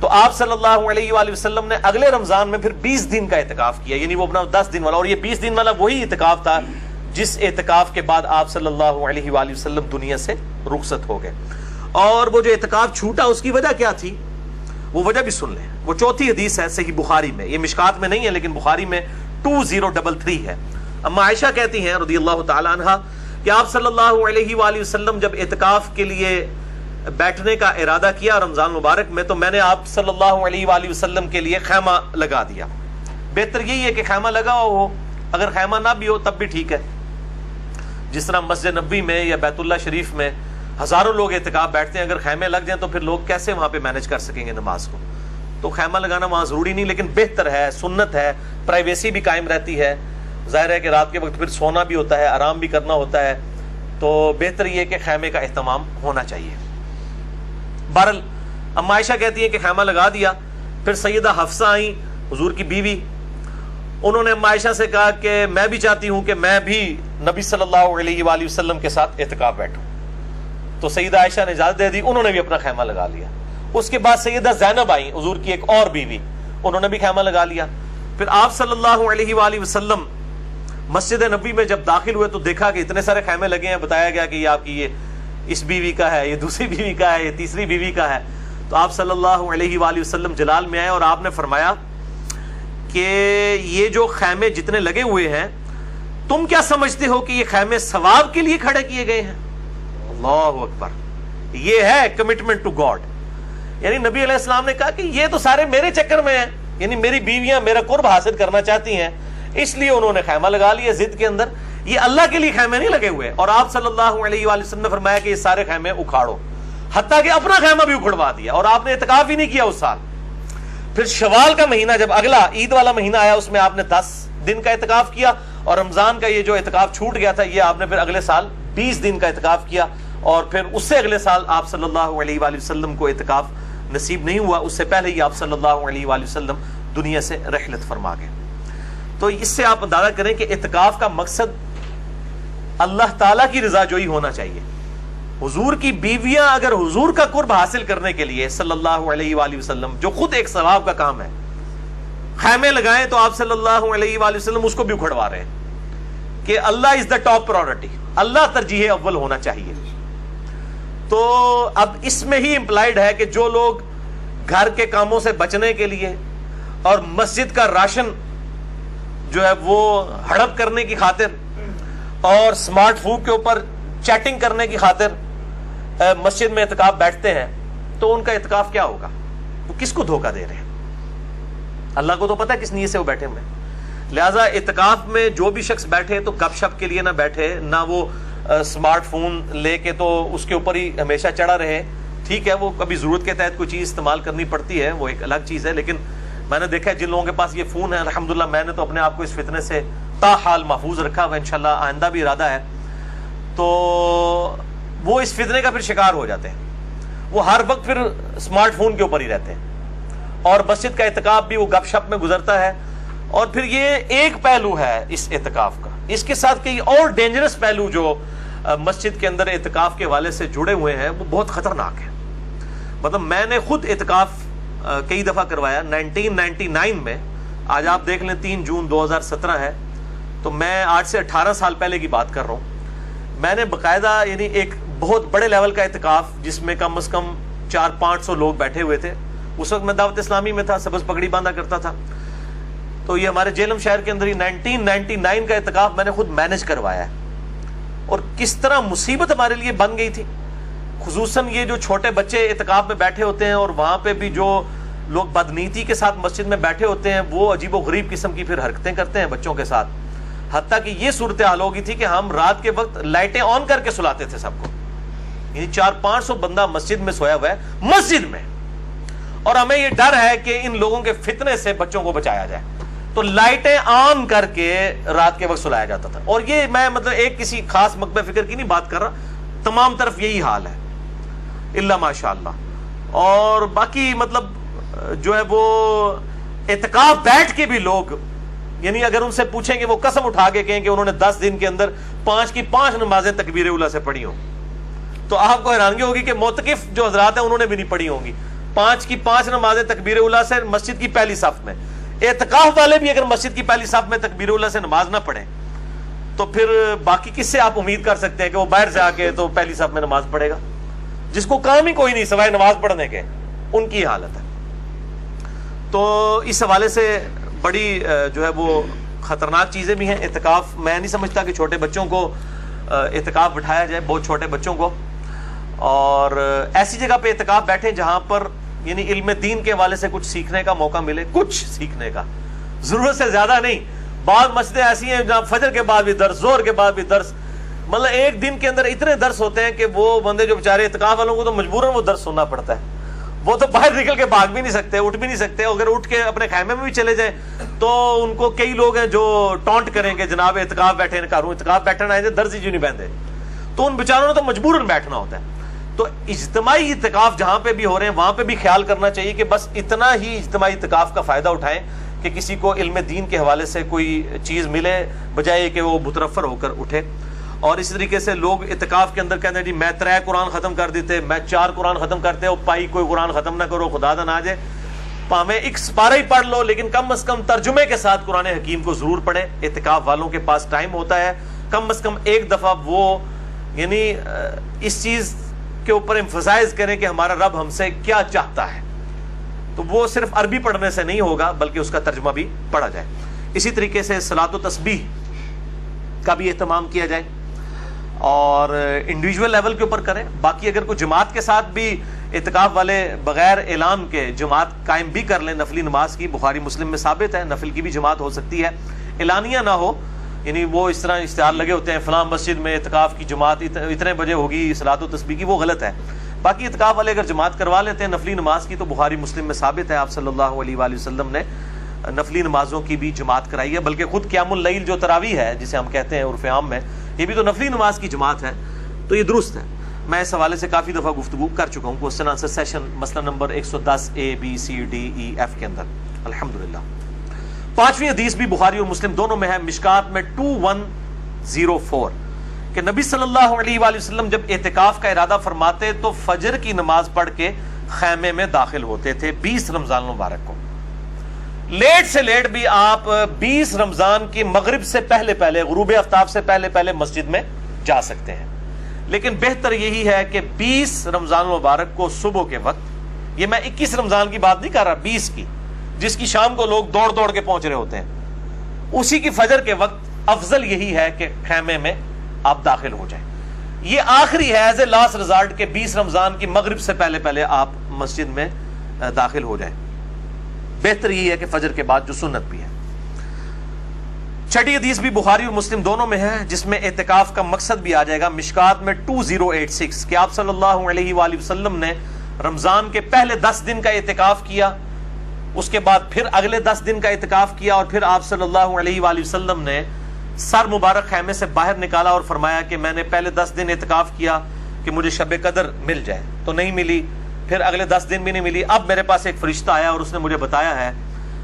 تو آپ صلی اللہ علیہ وآلہ وسلم نے اگلے رمضان میں پھر 20 دن کا اعتکاف کیا، یعنی وہ اپنا 10 دن والا. اور یہ 20 دن والا وہی اعتکاف تھا جس اعتکاف کے بعد آپ صلی اللہ علیہ وآلہ وسلم دنیا سے رخصت ہو گئے. اور وہ جو اعتکاف چھوٹا اس کی وجہ کیا تھی وہ وجہ بھی سن لیں. وہ چوتھی حدیث ہے صحیح بخاری میں، یہ مشکات میں نہیں ہے لیکن بخاری میں 2033 ہے. اما عائشہ کہتی ہیں رضی اللہ تعالی عنہا کہ آپ صلی اللہ علیہ وآلہ وسلم جب اعتکاف کے لیے بیٹھنے کا ارادہ کیا رمضان مبارک میں تو میں نے آپ صلی اللہ علیہ وآلہ وسلم کے لیے خیمہ لگا دیا. بہتر یہی ہے کہ خیمہ لگا ہو، اگر خیمہ نہ بھی ہو تب بھی ٹھیک ہے. جس طرح مسجد نبوی میں یا بیت اللہ شریف میں ہزاروں لوگ اعتکاف بیٹھتے ہیں، اگر خیمے لگ جائیں تو پھر لوگ کیسے وہاں پہ مینج کر سکیں گے نماز کو؟ تو خیمہ لگانا وہاں ضروری نہیں، لیکن بہتر ہے، سنت ہے، پرائیویسی بھی قائم رہتی ہے. ظاہر ہے کہ رات کے وقت پھر سونا بھی ہوتا ہے، آرام بھی کرنا ہوتا ہے، تو بہتر یہ کہ خیمے کا اہتمام ہونا چاہیے. بہرحال اما عائشہ کہتی ہیں کہ خیمہ لگا دیا. پھر سیدہ حفصہ آئیں حضور کی بیوی، انہوں نے اما عائشہ سے کہا کہ میں بھی چاہتی ہوں کہ میں بھی نبی صلی اللہ علیہ وآلہ وسلم کے ساتھ اعتکاف بیٹھوں. تو سیدہ عائشہ نے اجازت دے دی، انہوں نے بھی اپنا خیمہ لگا لیا. اس کے بعد سیدہ زینب آئیں حضور کی ایک اور بیوی، انہوں نے بھی خیمہ لگا لیا. پھر آپ صلی اللہ علیہ وآلہ وسلم مسجد نبوی میں جب داخل ہوئے تو دیکھا کہ اتنے سارے خیمے لگے ہیں. بتایا گیا کہ یہ آپ کی یہ اس بیوی کا ہے، یہ دوسری بیوی کا ہے، یہ تیسری بیوی کا ہے. تو آپ صلی اللہ علیہ وآلہ وسلم جلال میں آئے اور آپ نے فرمایا کہ یہ جو خیمے جتنے لگے ہوئے ہیں تم کیا سمجھتے ہو کہ یہ خیمے ثواب کے لیے کھڑے کیے گئے ہیں؟ اللہ اکبر. یہ ہے کمٹمنٹ ٹو گاڈ. یعنی نبی علیہ السلام نے کہا کہ یہ تو سارے میرے چکر میں ہیں، یعنی میری بیویاں میرا قرب حاصل کرنا چاہتی ہیں، اس لیے انہوں نے خیمہ لگا لیا ضد کے اندر. یہ اللہ کے لیے خیمے نہیں لگے ہوئے. اور آپ صلی اللہ علیہ وآلہ وسلم نے فرمایا کہ یہ سارے خیمے اکھاڑو، حتیٰ کہ اپنا خیمہ بھی اکھڑوا دیا. اور آپ نے اعتکاف ہی نہیں کیا اس سال. پھر شوال کا مہینہ جب اگلا عید والا مہینہ آیا اس میں آپ نے 10 دن کا اعتکاف کیا، اور رمضان کا یہ جو اعتکاف چھوٹ گیا تھا یہ آپ نے پھر اگلے سال 20 دن کا اعتکاف کیا. اور پھر اس سے اگلے سال آپ صلی اللہ علیہ وآلہ وسلم کو اعتکاف نصیب نہیں ہوا، اس سے پہلے ہی آپ صلی اللہ علیہ وآلہ وسلم دنیا سے رحلت فرما گئے. تو اس سے آپ اندازہ کریں کہ اعتکاف کا مقصد اللہ تعالیٰ کی رضا جوئی ہونا چاہیے. حضور کی بیویاں اگر حضور کا قرب حاصل کرنے کے لیے صلی اللہ علیہ وآلہ وسلم، جو خود ایک ثواب کا کام ہے، خیمے لگائیں تو آپ صلی اللہ علیہ وآلہ وسلم اس کو بھی اکھڑوا رہے ہیں کہ اللہ از دا ٹاپ پرائورٹی، اللہ ترجیح اول ہونا چاہیے. تو اب اس میں ہی امپلائڈ ہے کہ جو لوگ گھر کے کاموں سے بچنے کے لیے اور مسجد کا راشن جو ہے وہ ہڑپ کرنے کی خاطر اور سمارٹ فون کے اوپر چیٹنگ کرنے کی خاطر مسجد میں اعتکاف بیٹھتے ہیں تو ان کا اعتکاف کیا ہوگا؟ وہ کس کو دھوکہ دے رہے ہیں؟ اللہ کو تو پتہ ہے کس نیت سے وہ بیٹھے ہوئے ہیں. لہٰذا اعتکاف میں جو بھی شخص بیٹھے تو گپ شپ کے لیے نہ بیٹھے، نہ وہ اسمارٹ فون لے کے تو اس کے اوپر ہی ہمیشہ چڑھا رہے. ٹھیک ہے، وہ کبھی ضرورت کے تحت کوئی چیز استعمال کرنی پڑتی ہے، وہ ایک الگ چیز ہے، لیکن میں نے دیکھا ہے جن لوگوں کے پاس یہ فون ہے الحمدللہ میں نے تو اپنے آپ کو اس فتنے سے تاحال محفوظ رکھا ہوا، انشاءاللہ آئندہ بھی ارادہ ہے. تو وہ اس فتنے کا پھر شکار ہو جاتے ہیں، وہ ہر وقت پھر اسمارٹ فون کے اوپر ہی رہتے ہیں، اور مسجد کا اعتکاف بھی وہ گپ شپ میں گزرتا ہے. اور پھر یہ ایک پہلو ہے اس اعتکاف کا، اس کے ساتھ کئی اور ڈینجرس پہلو جو مسجد کے اندر اعتکاف کے حوالے سے جڑے ہوئے ہیں وہ بہت خطرناک ہے. مطلب میں نے خود اعتکاف کئی دفعہ کروایا 1999 میں. آج آپ دیکھ لیں 3 جون 2017 ہے، تو میں آج سے 18 سال پہلے کی بات کر رہا ہوں. میں نے باقاعدہ یعنی ایک بہت بڑے لیول کا اعتکاف جس میں کم از کم 400-500 لوگ بیٹھے ہوئے تھے. اس وقت میں دعوت اسلامی میں تھا، سبز پگڑی باندھا کرتا تھا. تو یہ ہمارے جیلم شہر کے اندر ہی 1999 کا اعتکاف میں نے خود مینج کروایا ہے. اور کس طرح مصیبت ہمارے لیے بن گئی تھی، خصوصاً یہ جو چھوٹے بچے اعتکاف میں بیٹھے ہوتے ہیں اور وہاں پہ بھی جو لوگ بدنیتی کے ساتھ مسجد میں بیٹھے ہوتے ہیں وہ عجیب و غریب قسم کی پھر حرکتیں کرتے ہیں بچوں کے ساتھ. حتیٰ کہ یہ صورتحال ہو گئی تھی کہ ہم رات کے وقت لائٹیں آن کر کے سلاتے تھے سب کو. یعنی 400-500 بندہ مسجد میں سویا ہوا ہے، مسجد میں، اور ہمیں یہ ڈر ہے کہ ان لوگوں کے فتنے سے بچوں کو بچایا جائے، تو لائٹیں آن کر کے رات کے وقت سلایا جاتا تھا. اور یہ میں مطلب ایک کسی خاص مکبہ فکر کی نہیں بات کر رہا، تمام طرف یہی حال ہے الا ماشاء اللہ. اور باقی مطلب جو ہے وہ اعتکاف بیٹھ کے بھی لوگ، یعنی اگر ان سے پوچھیں کہ وہ قسم اٹھا کے کہیں کہ انہوں نے 10 دن کے اندر 5 کی 5 نمازیں تکبیر اولیٰ سے پڑھی ہوں، تو آپ کو حیرانگی ہوگی کہ معتکف جو حضرات ہیں انہوں نے بھی نہیں پڑھی ہوں گی 5 کی 5 نمازیں تکبیر اولیٰ سے مسجد کی پہلی صف میں. اعتکاف والے بھی اگر مسجد کی پہلی صف میں تکبیر اولیٰ سے نماز نہ پڑھیں تو پھر باقی کس سے آپ امید کر سکتے ہیں کہ وہ باہر سے آ کے تو پہلی صف میں نماز پڑھے گا، جس کو کام ہی کوئی نہیں سوائے نماز پڑھنے کے. ان کی حالت ہے. تو اس حوالے سے بڑی جو ہے وہ خطرناک چیزیں بھی ہیں. اعتکاف میں نہیں سمجھتا کہ چھوٹے بچوں کو اعتکاف بٹھایا جائے، بہت چھوٹے بچوں کو، اور ایسی جگہ پہ اعتکاف بیٹھیں جہاں پر یعنی علم دین کے حوالے سے کچھ سیکھنے کا موقع ملے، کچھ سیکھنے کا، ضرورت سے زیادہ نہیں. بعض مسجدیں ایسی ہیں جہاں فجر کے بعد بھی درس، زور کے بعد بھی درس، مطلب ایک دن کے اندر اتنے درس ہوتے ہیں کہ وہ بندے جو بیچارے اعتکاف والوں کو تو مجبوراً وہ درس سننا پڑتا ہے. وہ تو باہر نکل کے بھاگ بھی نہیں سکتے، اٹھ بھی نہیں سکتے. اگر اٹھ کے اپنے خیمے میں بھی چلے جائیں تو ان کو کئی لوگ ہیں جو ٹونٹ کریں کہ جناب اعتکاف بیٹھے کروں، اعتکاف بیٹھنا ہے درس ہی جو نہیں بہندے، تو ان بیچاروں نے تو مجبوراً بیٹھنا ہوتا ہے. تو اجتماعی اعتکاف جہاں پہ بھی ہو رہے ہیں وہاں پہ بھی خیال کرنا چاہیے کہ بس اتنا ہی اجتماعی اعتکاف کا فائدہ اٹھائیں کہ کسی کو علم دین کے حوالے سے کوئی چیز ملے، بجائے کہ وہ مترفر ہو کر اٹھے. اور اسی طریقے سے لوگ اعتکاف کے اندر کہتے ہیں جی میں 3 قرآن ختم کر دیتے، میں 4 قرآن ختم کرتے ہو، پائی کوئی قرآن ختم نہ کرو، خدا دا نہ جائے، پامیں ایک سپارہ ہی پڑھ لو، لیکن کم از کم ترجمے کے ساتھ قرآن حکیم کو ضرور پڑھیں. اعتکاف والوں کے پاس ٹائم ہوتا ہے، کم از کم ایک دفعہ وہ یعنی اس چیز کے اوپر امفسائز کریں کہ ہمارا رب ہم سے کیا چاہتا ہے. تو وہ صرف عربی پڑھنے سے نہیں ہوگا بلکہ اس کا ترجمہ بھی پڑھا جائے. اسی طریقے سے صلاۃ و تسبیح کا بھی اہتمام کیا جائے اور انڈیویجول لیول کے اوپر کریں. باقی اگر کوئی جماعت کے ساتھ بھی اعتکاف والے بغیر اعلان کے جماعت قائم بھی کر لیں نفلی نماز کی، بخاری مسلم میں ثابت ہے نفل کی بھی جماعت ہو سکتی ہے، اعلانیہ نہ ہو. یعنی وہ اس طرح اشتہار لگے ہوتے ہیں فلاں مسجد میں اعتکاف کی جماعت اتنے بجے ہوگی صلاۃ و تسبیح کی، وہ غلط ہے. باقی اعتکاف والے اگر جماعت کروا لیتے ہیں نفلی نماز کی تو بخاری مسلم میں ثابت ہے آپ صلی اللہ علیہ وآلہ وسلم نے نفلی نمازوں کی بھی جماعت کرائی ہے. بلکہ خود قیام اللیل جو تراویح ہے جسے ہم کہتے ہیں عرف عام میں، یہ بھی تو نفلی نماز کی جماعت ہے. تو یہ درست ہے. میں اس حوالے سے کافی دفعہ گفتگو کر چکا ہوں کوسچن آنسر سیشن مسئلہ number 110 A B C D E F کے اندر الحمدللہ. 5ویں حدیث بھی بخاری اور مسلم دونوں میں ہے، مشکات میں 2104 کہ نبی صلی اللہ علیہ وآلہ وسلم جب اعتکاف کا ارادہ فرماتے تو فجر کی نماز پڑھ کے خیمے میں داخل ہوتے تھے 20 رمضان المبارک کو. لیٹ سے لیٹ بھی آپ 20 رمضان کی مغرب سے پہلے غروب آفتاب سے پہلے مسجد میں جا سکتے ہیں. لیکن بہتر یہی ہے کہ 20 رمضان المبارک کو صبح کے وقت، یہ میں 21 رمضان کی بات نہیں کر رہا، 20 کی، جس کی شام کو لوگ دوڑ کے پہنچ رہے ہوتے ہیں، اسی کی فجر کے وقت افضل یہی ہے کہ خیمے میں آپ داخل ہو جائیں. یہ آخری ہے ایز اے لاسٹ ریزالٹ کے 20 رمضان کی مغرب سے پہلے پہلے آپ مسجد میں داخل ہو جائیں. بہتر یہ ہے کہ فجر کے بعد جو سنت بھی ہے. چھٹی حدیث بھی بخاری اور مسلم دونوں میں ہے جس میں اعتکاف کا مقصد بھی آ جائے گا. مشکات میں 2086 کہ آپ صلی اللہ علیہ وآلہ وسلم نے رمضان کے پہلے 10 دن کا اعتکاف کیا, اس کے بعد پھر اگلے 10 دن کا اعتکاف کیا, اور پھر آپ صلی اللہ علیہ وآلہ وسلم نے سر مبارک خیمے سے باہر نکالا اور فرمایا کہ میں نے پہلے 10 دن اعتکاف کیا کہ مجھے شب قدر مل جائے, تو نہیں ملی, پھر اگلے 10 دن بھی نہیں ملی. اب میرے پاس ایک فرشتہ آیا اور اس نے مجھے بتایا ہے,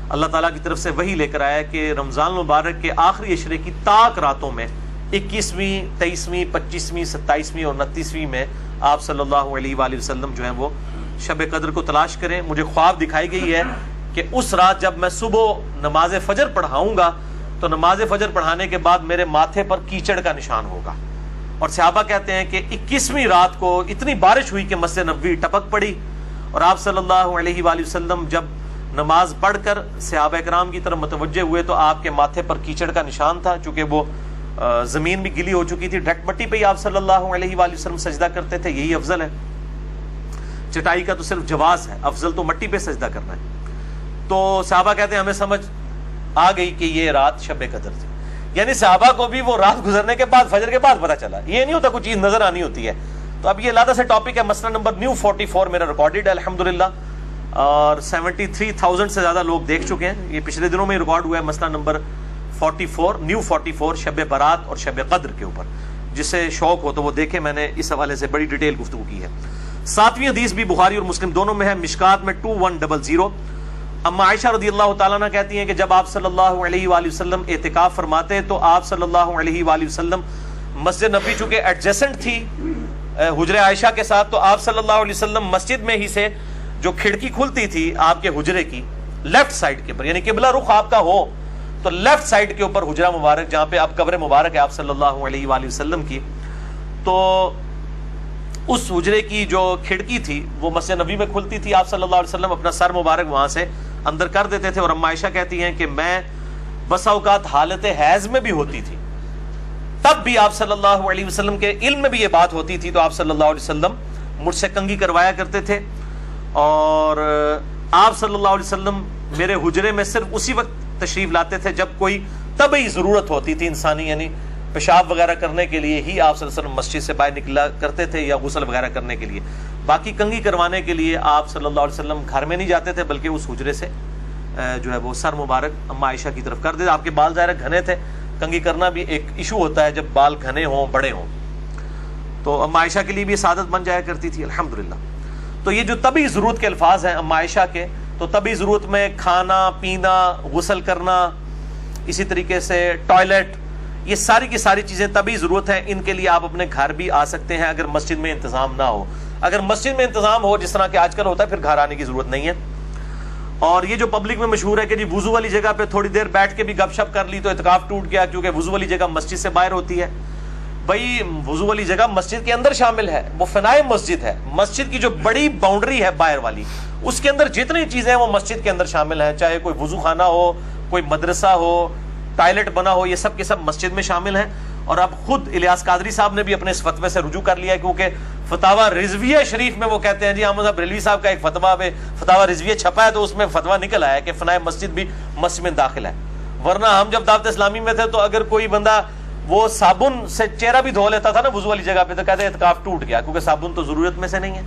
اللہ تعالیٰ کی طرف سے وحی لے کر آیا کہ رمضان المبارک کے آخری عشرے کی طاق راتوں میں 21ویں 23ویں 25ویں 27ویں اور 29ویں میں آپ صلی اللہ علیہ وآلہ وسلم جو ہیں وہ شب قدر کو تلاش کریں. مجھے خواب دکھائی گئی ہے کہ اس رات جب میں صبح نماز فجر پڑھاؤں گا تو نماز فجر پڑھانے کے بعد میرے ماتھے پر کیچڑ کا نشان ہوگا. اور صحابہ کہتے ہیں کہ 21ویں رات کو اتنی بارش ہوئی کہ مسجد نبوی ٹپک پڑی, اور آپ صلی اللہ علیہ وآلہ وسلم جب نماز پڑھ کر صحابہ کرام کی طرف متوجہ ہوئے تو آپ کے ماتھے پر کیچڑ کا نشان تھا, چونکہ وہ زمین بھی گلی ہو چکی تھی. ڈھک مٹی پہ ہی آپ صلی اللہ علیہ وآلہ وسلم سجدہ کرتے تھے, یہی افضل ہے. چٹائی کا تو صرف جواز ہے, افضل تو مٹی پہ سجدہ کرنا ہے. تو صحابہ کہتے ہیں ہمیں سمجھ آ گئی کہ یہ رات شب قدر تھی. یعنی صحابہ کو بھی وہ رات گزرنے کے بعد فجر کے بعد پتہ چلا, یہ نہیں ہوتا کوئی چیز نظر آنی ہوتی ہے. تو اب یہ علیحدہ سے ٹاپک ہے. مسئلہ نمبر نیو 44 میرا ریکارڈڈ ہے الحمدللہ, اور 73,000 سے زیادہ لوگ دیکھ چکے ہیں. یہ پچھلے دنوں میں ریکارڈ ہوا ہے مسئلہ نمبر 44 نیو 44 شب برات اور شب قدر کے اوپر. جسے شوق ہو تو وہ دیکھیں, میں نے اس حوالے سے بڑی ڈیٹیل گفتگو کی ہے. 7ویں حدیث بھی بخاری اور مسلم دونوں میں ہے. مشکات میں 2100 اما عائشہ رضی اللہ تعالیٰ عنہ کہتی ہیں کہ جب آپ صلی اللہ علیہ وآلہ وسلم اعتکاف فرماتے تو آپ صلی اللہ علیہ وآلہ وسلم مسجد نبوی چونکہ ایڈجسنٹ تھی حجرہ عائشہ کے ساتھ, تو آپ صلی اللہ علیہ وسلم مسجد میں ہی سے جو کھڑکی کھلتی تھی آپ کے حجرے کی لیفٹ سائڈ کے اوپر, یعنی قبلہ رخ آپ کا ہو تو لیفٹ سائڈ کے اوپر حجرہ مبارک جہاں پہ اب قبر مبارک ہے آپ صلی اللہ علیہ وآلہ وسلم کی, تو اس حجرے کی جو کھڑکی تھی وہ مسجد نبی میں کھلتی تھی. آپ صلی اللہ علیہ وسلم اپنا سر مبارک وہاں سے اندر کر دیتے تھے. اور اما عائشہ کہتی ہیں کہ میں بسا اوقات حالت حیض میں بھی ہوتی تھی, تب بھی آپ صلی اللہ علیہ وسلم کے علم میں بھی یہ بات ہوتی تھی, تو آپ صلی اللہ علیہ وسلم مجھ سے کنگھی کروایا کرتے تھے. اور آپ صلی اللہ علیہ وسلم میرے حجرے میں صرف اسی وقت تشریف لاتے تھے جب کوئی طبعی ضرورت ہوتی تھی انسانی, یعنی پیشاب وغیرہ کرنے کے لیے ہی آپ صلی اللہ علیہ وسلم مسجد سے باہر نکلا کرتے تھے, یا غسل وغیرہ کرنے کے لیے. باقی کنگھی کروانے کے لیے آپ صلی اللہ علیہ وسلم گھر میں نہیں جاتے تھے, بلکہ اس حجرے سے جو ہے وہ سر مبارک اما عائشہ کی طرف کر دیتے. آپ کے بال ظاہر گھنے تھے, کنگھی کرنا بھی ایک ایشو ہوتا ہے جب بال گھنے ہوں بڑے ہوں, تو اما عائشہ کے لیے بھی سعادت بن جایا کرتی تھی الحمدللہ. تو یہ جو طبعی ضرورت کے الفاظ ہیں اما عائشہ کے, تو طبعی ضرورت میں کھانا پینا, غسل کرنا, اسی طریقے سے ٹوائلٹ, یہ ساری کی ساری چیزیں طبعی ضرورت ہیں. ان کے لیے آپ اپنے گھر بھی آ سکتے ہیں اگر مسجد میں انتظام نہ ہو. اگر مسجد میں انتظام ہو جس طرح کہ آج کل ہوتا ہے پھر گھر آنے کی ضرورت نہیں ہے. اور یہ جو پبلک میں مشہور ہے کہ جی وضو والی جگہ پہ تھوڑی دیر بیٹھ کے بھی گپ شپ کر لی تو اعتکاف ٹوٹ گیا, کیونکہ وضو والی جگہ مسجد سے باہر ہوتی ہے. بھائی وضو والی جگہ مسجد کے اندر شامل ہے, وہ فنائے مسجد ہے. مسجد کی جو بڑی باؤنڈری ہے باہر والی, اس کے اندر جتنی چیزیں ہیں وہ مسجد کے اندر شامل ہیں, چاہے کوئی وضو خانہ ہو, کوئی مدرسہ ہو, ٹائلٹ بنا ہو, یہ سب کے سب مسجد میں شامل ہیں. اور اب خود الیاس قادری صاحب نے بھی اپنے اس فتوے سے رجوع کر لیا ہے, کیونکہ فتاوی رضویہ شریف میں وہ کہتے ہیں جی احمد صاحب بریلوی صاحب کا ایک فتاوی رضویہ چھپا ہے, تو اس میں فتویٰ نکل آیا کہ فنائے مسجد بھی مسجد میں داخل ہے. ورنہ ہم جب دعوت اسلامی میں تھے تو اگر کوئی بندہ وہ صابن سے چہرہ بھی دھو لیتا تھا نا وضو والی جگہ پہ, تو کہتے ہیں اعتکاف ٹوٹ گیا, کیونکہ صابن تو ضرورت میں سے نہیں ہے.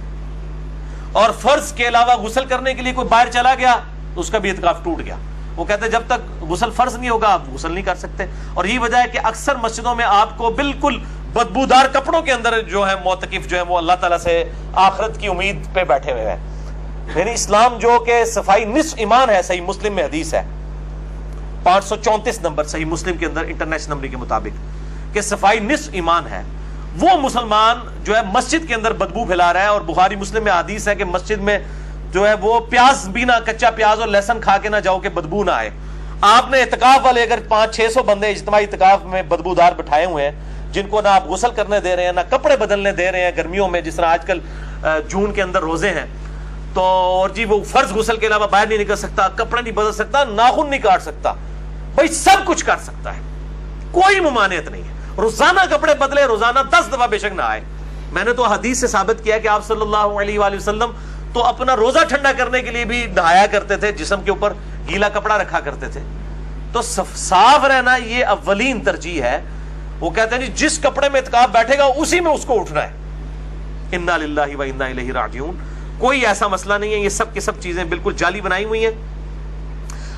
اور فرض کے علاوہ غسل کرنے کے لیے کوئی باہر چلا گیا تو اس کا بھی اعتکاف ٹوٹ گیا. وہ کہتے ہیں جب تک غسل فرض نہیں ہوگا آپ غسل نہیں کر سکتے. اور یہی وجہ ہے کہ اکثر مسجدوں میں آپ کو بالکل بدبودار کپڑوں کے اندر جو ہے معتکف جو ہے وہ اللہ تعالیٰ سے آخرت کی امید پہ بیٹھے ہوئے ہیں. یعنی اسلام جو کہ صفائی نصف ایمان ہے, صحیح مسلم میں حدیث ہے 534 نمبر صحیح مسلم کے اندر انٹرنیشنل نمبر کے مطابق کہ صفائی نصف ایمان ہے, وہ مسلمان جو ہے مسجد کے اندر بدبو پھیلا رہا ہے. اور بخاری مسلم میں حدیث ہے کہ مسجد میں جو ہے وہ پیاز بھی نہ, کچا پیاز اور لہسن کھا کے نہ جاؤ کہ بدبو نہ آئے. آپ نے اعتکاف والے اگر 500-600 بندے اجتماعی اعتکاف میں بدبودار بٹھائے ہوئے ہیں, جن کو نہ آپ غسل کرنے دے رہے ہیں نہ کپڑے بدلنے دے رہے ہیں گرمیوں میں, جس طرح آج کل جون کے اندر روزے ہیں, تو اور جی وہ فرض غسل کے علاوہ باہر نہیں نکل سکتا, کپڑے نہیں بدل سکتا, ناخن نہیں کاٹ سکتا, بھائی سب کچھ کر سکتا ہے, کوئی ممانعت نہیں ہے. روزانہ کپڑے بدلے, روزانہ 10 دفعہ بے شک نہائے. میں نے تو حدیث سے ثابت کیا کہ آپ صلی اللہ علیہ وآلہ وسلم تو اپنا روزہ ٹھنڈا کرنے کے لیے بھی نہایا کرتے تھے, جسم کے اوپر گیلا کپڑا رکھا کرتے تھے. تو صاف رہنا یہ اولین ترجیح ہے. وہ کہتے ہیں جی جس کپڑے میں اعتکاف بیٹھے گا اسی میں اس کو اٹھنا ہے. انا للہ و انا الیہ راجعون. کوئی ایسا مسئلہ نہیں ہے, یہ سب کی سب چیزیں بالکل جعلی بنائی ہوئی ہیں.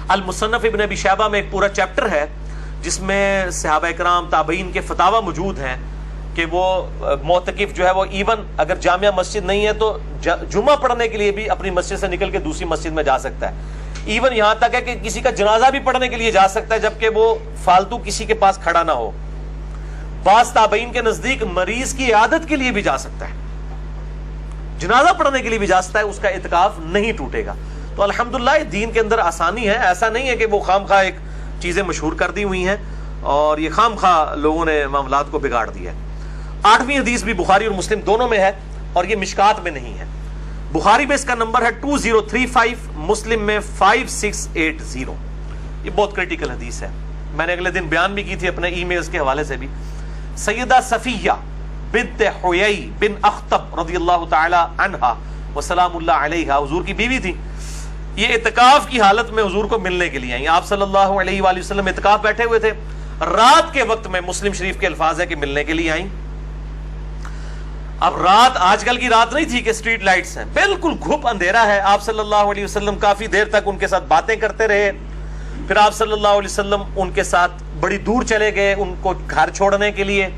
المصنف ابن ابی شیبہ میں ایک پورا چیپٹر ہے جس میں صحابہ کرام تابعین کے فتاوی موجود ہیں کہ وہ معتکف جو ہے وہ ایون اگر جامعہ مسجد نہیں ہے تو جمعہ پڑھنے کے لیے بھی اپنی مسجد سے نکل کے دوسری مسجد میں جا سکتا ہے. ایون یہاں تک ہے کہ کسی کا جنازہ بھی پڑھنے کے لیے جا سکتا ہے جبکہ وہ فالتو کسی کے پاس کھڑا نہ ہو. بعض تابعین کے نزدیک مریض کی عیادت کے لیے بھی جا سکتا ہے, جنازہ پڑھنے کے لیے بھی جا سکتا ہے, اس کا اعتکاف نہیں ٹوٹے گا. تو الحمدللہ دین کے اندر آسانی ہے. ایسا نہیں ہے کہ وہ خام خواہ ایک چیزیں مشہور کر دی ہوئی ہیں اور یہ خام خواہ لوگوں نے معاملات کو بگاڑ دیا ہے. 8ویں حدیث بھی بخاری اور مسلم دونوں میں ہے اور یہ مشکات میں نہیں ہے. بخاری میں اس کا نمبر ہے 2035, مسلم میں 5680. یہ بہت کریٹیکل حدیث ہے. میں نے اگلے دن بیان بھی کی تھی اپنے ای میلز کے حوالے سے بھی. سیدہ صفیہ بنت حیی بن اخطب رضی اللہ تعالی عنہا وسلام اللہ علیہا حضور کی بیوی تھی. یہ اعتکاف کی حالت میں حضور کو ملنے کے لیے آئیں. آپ صلی اللہ علیہ وآلہ وسلم اعتکاف بیٹھے ہوئے تھے. رات کے وقت میں مسلم شریف کے الفاظ ہے کہ ملنے کے لیے آئیں. اب رات آج کل کی رات نہیں تھی کہ اسٹریٹ لائٹس ہیں, بالکل گھپ اندھیرا ہے. آپ صلی اللہ علیہ وسلم کافی دیر تک ان کے ساتھ باتیں کرتے رہے. پھر آپ صلی اللہ علیہ وسلم ان کے ساتھ بڑی دور چلے گئے ان کو گھر چھوڑنے کے لیے.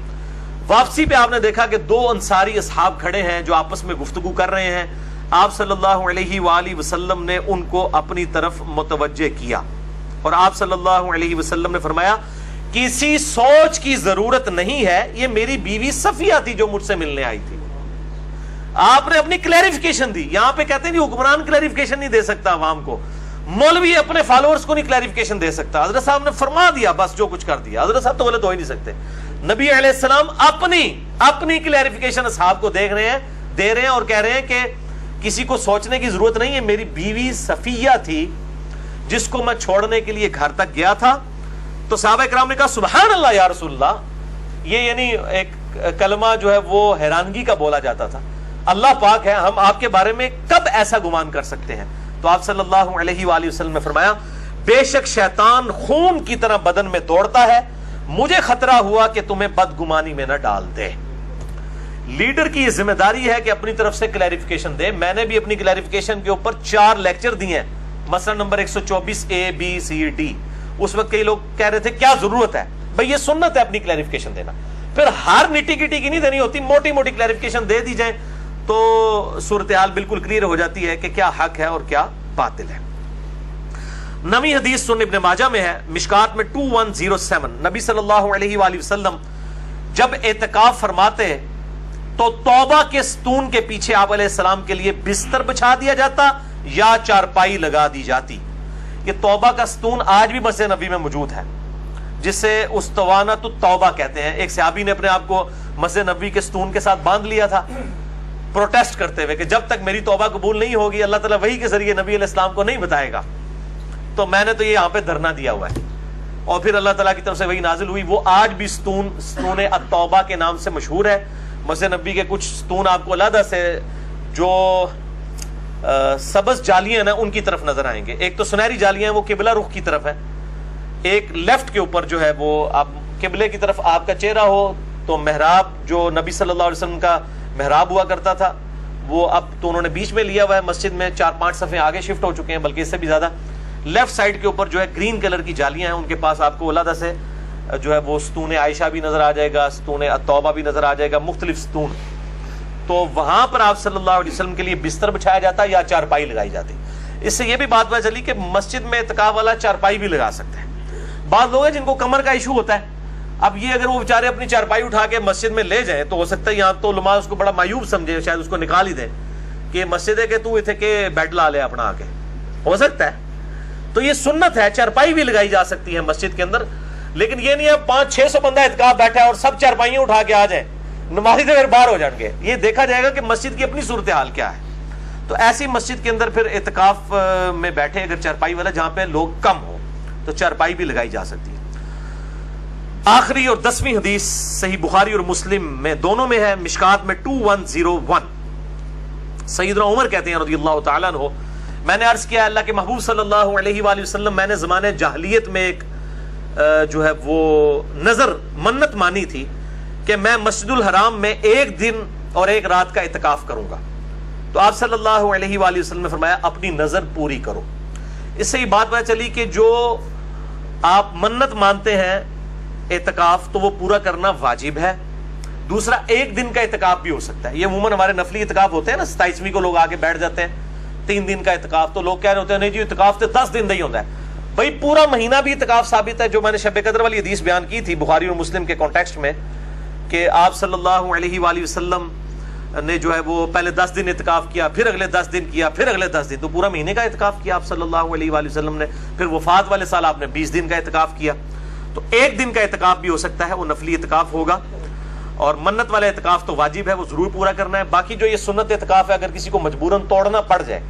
واپسی پہ آپ نے دیکھا کہ 2 انصاری اصحاب کھڑے ہیں جو آپس میں گفتگو کر رہے ہیں. آپ صلی اللہ علیہ وآلہ وسلم نے ان کو اپنی طرف متوجہ کیا اور آپ صلی اللہ علیہ وسلم نے فرمایا کسی سوچ کی ضرورت نہیں ہے, یہ میری بیوی صفیہ تھی جو مجھ سے ملنے آئی تھی. آپ نے اپنی کلیریفیکیشن دی. یہاں پہ کہتے ہیں حکمران کلیریفیکیشن نہیں دے سکتا عوام کو, مولوی اپنے فالوورز کو نہیں کلیریفیکیشن دے سکتا. حضرت صاحب نے فرما دیا, بس جو کچھ کر دیا. حضرت صاحب تو غلط ہو ہی نہیں سکتے. نبی علیہ السلام اپنی کلیریفیکیشن اصحاب کو دے رہے ہیں اور کہہ رہے ہیں کہ کسی کو سوچنے کی ضرورت نہیں ہے, میری بیوی صفیہ تھی جس کو میں چھوڑنے کے لیے گھر تک گیا تھا. تو صحابہ کرام نے کہا سبحان اللہ یا رسول اللہ. یہ یعنی ایک کلمہ جو ہے وہ حیرانگی کا بولا جاتا تھا. اللہ پاک ہے, ہم آپ کے بارے میں کب ایسا گمان کر سکتے ہیں. تو آپ صلی اللہ علیہ وآلہ وسلم نے فرمایا بے شک شیطان خون کی طرح بدن میں دوڑتا ہے, مجھے خطرہ ہوا کہ تمہیں بدگمانی میں نہ ڈال دے. لیڈر کی یہ ذمہ داری ہے کہ اپنی طرف سے کلیریفیکیشن دے. میں نے بھی اپنی کلیریفیکیشن کے اوپر 4 لیکچر دیے ہیں, مثلا number 124 A B C D. اس وقت کئی لوگ کہہ رہے تھے کیا ضرورت ہے بھئی, یہ سنت ہے اپنی کلیریفیکیشن دینا. پھر ہر نٹی گٹی کی نہیں دینی ہوتی, موٹی موٹی کلیریفیکیشن دے دی جائیں تو صورتحال بالکل کلیئر ہو جاتی ہے کہ کیا حق ہے اور کیا باطل ہے. 9ویں حدیث سنن ابن ماجہ میں ہے, مشکات میں 2107. نبی صلی اللہ علیہ وآلہ وسلم جب اعتکاف فرماتے تو توبہ کے ستون کے پیچھے آپ علیہ السلام کے لیے بستر بچھا دیا جاتا یا چارپائی لگا دی جاتی. یہ توبہ کا ستون آج بھی مسجد نبوی میں موجود ہے جسے استوانۃ التوبہ کہتے ہیں. ایک صحابی نے اپنے آپ کو مسجد نبوی کے ستون کے ساتھ باندھ لیا تھا پروٹیسٹ کرتے ہوئے کہ جب تک میری توبہ قبول نہیں ہوگی اللہ تعالیٰ وحی کے ذریعے نبی علیہ السلام کو نہیں بتائے گا. تو میں نے تو یہ یہاں پہ دھرنا دیا ہوا ہے اور پھر اللہ تعالیٰ کی طرف سے وحی نازل ہوئی. وہ آج بھی ستون التوبہ کے نام سے مشہور ہے. مسجد نبی کے کچھ ستون آپ کو علیحدہ سے جو سبز جالیاں ہیں ان کی طرف نظر آئیں گے. ایک تو سنہری جالیاں ہیں وہ قبلہ رخ کی طرف ہے, ایک لیفٹ کے اوپر جو ہے وہ آپ قبلے کی طرف آپ کا چہرہ ہو تو محراب جو نبی صلی اللہ علیہ وسلم کا محراب ہوا کرتا تھا وہ اب تو انہوں نے بیچ میں لیا ہوا ہے, مسجد میں 4-5 صفیں آگے شفٹ ہو چکے ہیں بلکہ اس سے بھی زیادہ. لیفٹ سائڈ کے اوپر جو ہے گرین کلر کی جالیاں ہیں ان کے پاس آپ کو علیحدہ سے جو ہے وہ ستون عائشہ بھی نظر آ جائے گا, ستون التوبہ بھی نظر آ جائے گا, مختلف ستون. تو وہاں پر آپ صلی اللہ علیہ وسلم کے لیے بستر بچھایا جاتا یا چارپائی لگائی جاتی. اس سے یہ بھی بات پتہ چلی کہ مسجد میں اعتکاف والا چارپائی بھی لگا سکتا ہے. بعض لوگ ہیں جن کو کمر کا ایشو ہوتا ہے, اب یہ اگر وہ بیچارے اپنی چارپائی اٹھا کے مسجد میں لے جائیں تو ہو سکتا ہے یہاں تو علماء اس کو بڑا معیوب سمجھے, شاید اس کو نکال ہی دیں کہ مسجد ہے کہ تو اتنے کے بیڈ لا لے اپنا آ کے, ہو سکتا ہے. تو یہ سنت ہے, چارپائی بھی لگائی جا سکتی ہے مسجد کے اندر, لیکن یہ نہیں ہے 500-600 بندہ اعتکاف بیٹھا ہے اور سب چارپائیاں اٹھا کے آ جائیں, نمازی تو پھر باہر ہو جائیں گے. یہ دیکھا جائے گا کہ مسجد کی اپنی صورتحال کیا ہے. تو ایسی مسجد کے اندر پھر اعتکاف میں بیٹھے اگر چارپائی والا جہاں پہ لوگ کم ہو تو چارپائی بھی لگائی جا سکتی ہے. آخری اور 10ویں حدیث صحیح بخاری اور مسلم میں دونوں میں ہے، مشکات میں 2101. سیدنا عمر کہتے ہیں رضی اللہ تعالیٰ عنہ، میں نے عرض کیا اللہ کے محبوب صلی اللہ علیہ وآلہ وسلم، میں نے زمانے جاہلیت میں ایک جو ہے وہ نظر منت مانی تھی کہ میں مسجد الحرام میں 1 دن اور 1 رات کا اعتکاف کروں گا. تو آپ صلی اللہ علیہ وآلہ وسلم نے فرمایا اپنی نظر پوری کرو. اس سے یہ بات پتہ چلی کہ جو آپ منت مانتے ہیں اعتکاف تو وہ پورا کرنا واجب ہے. دوسرا 1 دن کا اعتکاف بھی ہو سکتا ہے. یہ عموماً ہمارے نفلی اعتکاف ہوتے ہیں نا، 27ویں کو لوگ آگے بیٹھ جاتے ہیں 3 دن کا اعتکاف، تو لوگ کہہ رہے ہوتے ہیں نہیں جی اعتکاف تو 10 دن نہیں ہوتا ہے. بھائی پورا مہینہ بھی اعتکاف ثابت ہے. جو میں نے شب قدر والی حدیث بیان کی تھی بخاری اور مسلم کے کانٹیکسٹ میں کہ آپ صلی اللہ علیہ وآلہ وسلم نے جو ہے وہ پہلے 10 دن اعتکاف کیا، پھر اگلے 10 دن کیا، پھر اگلے 10 دن، تو پورا مہینے کا اعتکاف کیا آپ صلی اللہ علیہ وآلہ وسلم نے. پھر وفات والے سال آپ نے 20 دن کا اعتکاف کیا. تو 1 دن کا اعتکاف بھی ہو سکتا ہے، وہ نفلی اعتکاف ہوگا. اور منت والا اعتکاف تو واجب ہے، وہ ضرور پورا کرنا ہے. باقی جو یہ سنت اعتکاف ہے، اگر کسی کو مجبوراً توڑنا پڑ جائے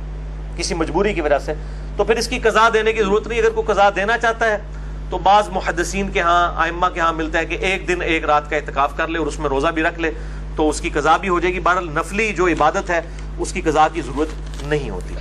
کسی مجبوری کی وجہ سے، تو پھر اس کی قضا دینے کی ضرورت نہیں. اگر کوئی قضا دینا چاہتا ہے تو بعض محدثین کے ہاں، ائمہ کے ہاں ملتا ہے کہ 1 دن 1 رات کا اعتکاف کر لے اور اس میں روزہ بھی رکھ لے تو اس کی قضا بھی ہو جائے گی. بہرحال نفلی جو عبادت ہے اس کی قضا کی ضرورت نہیں ہوتی.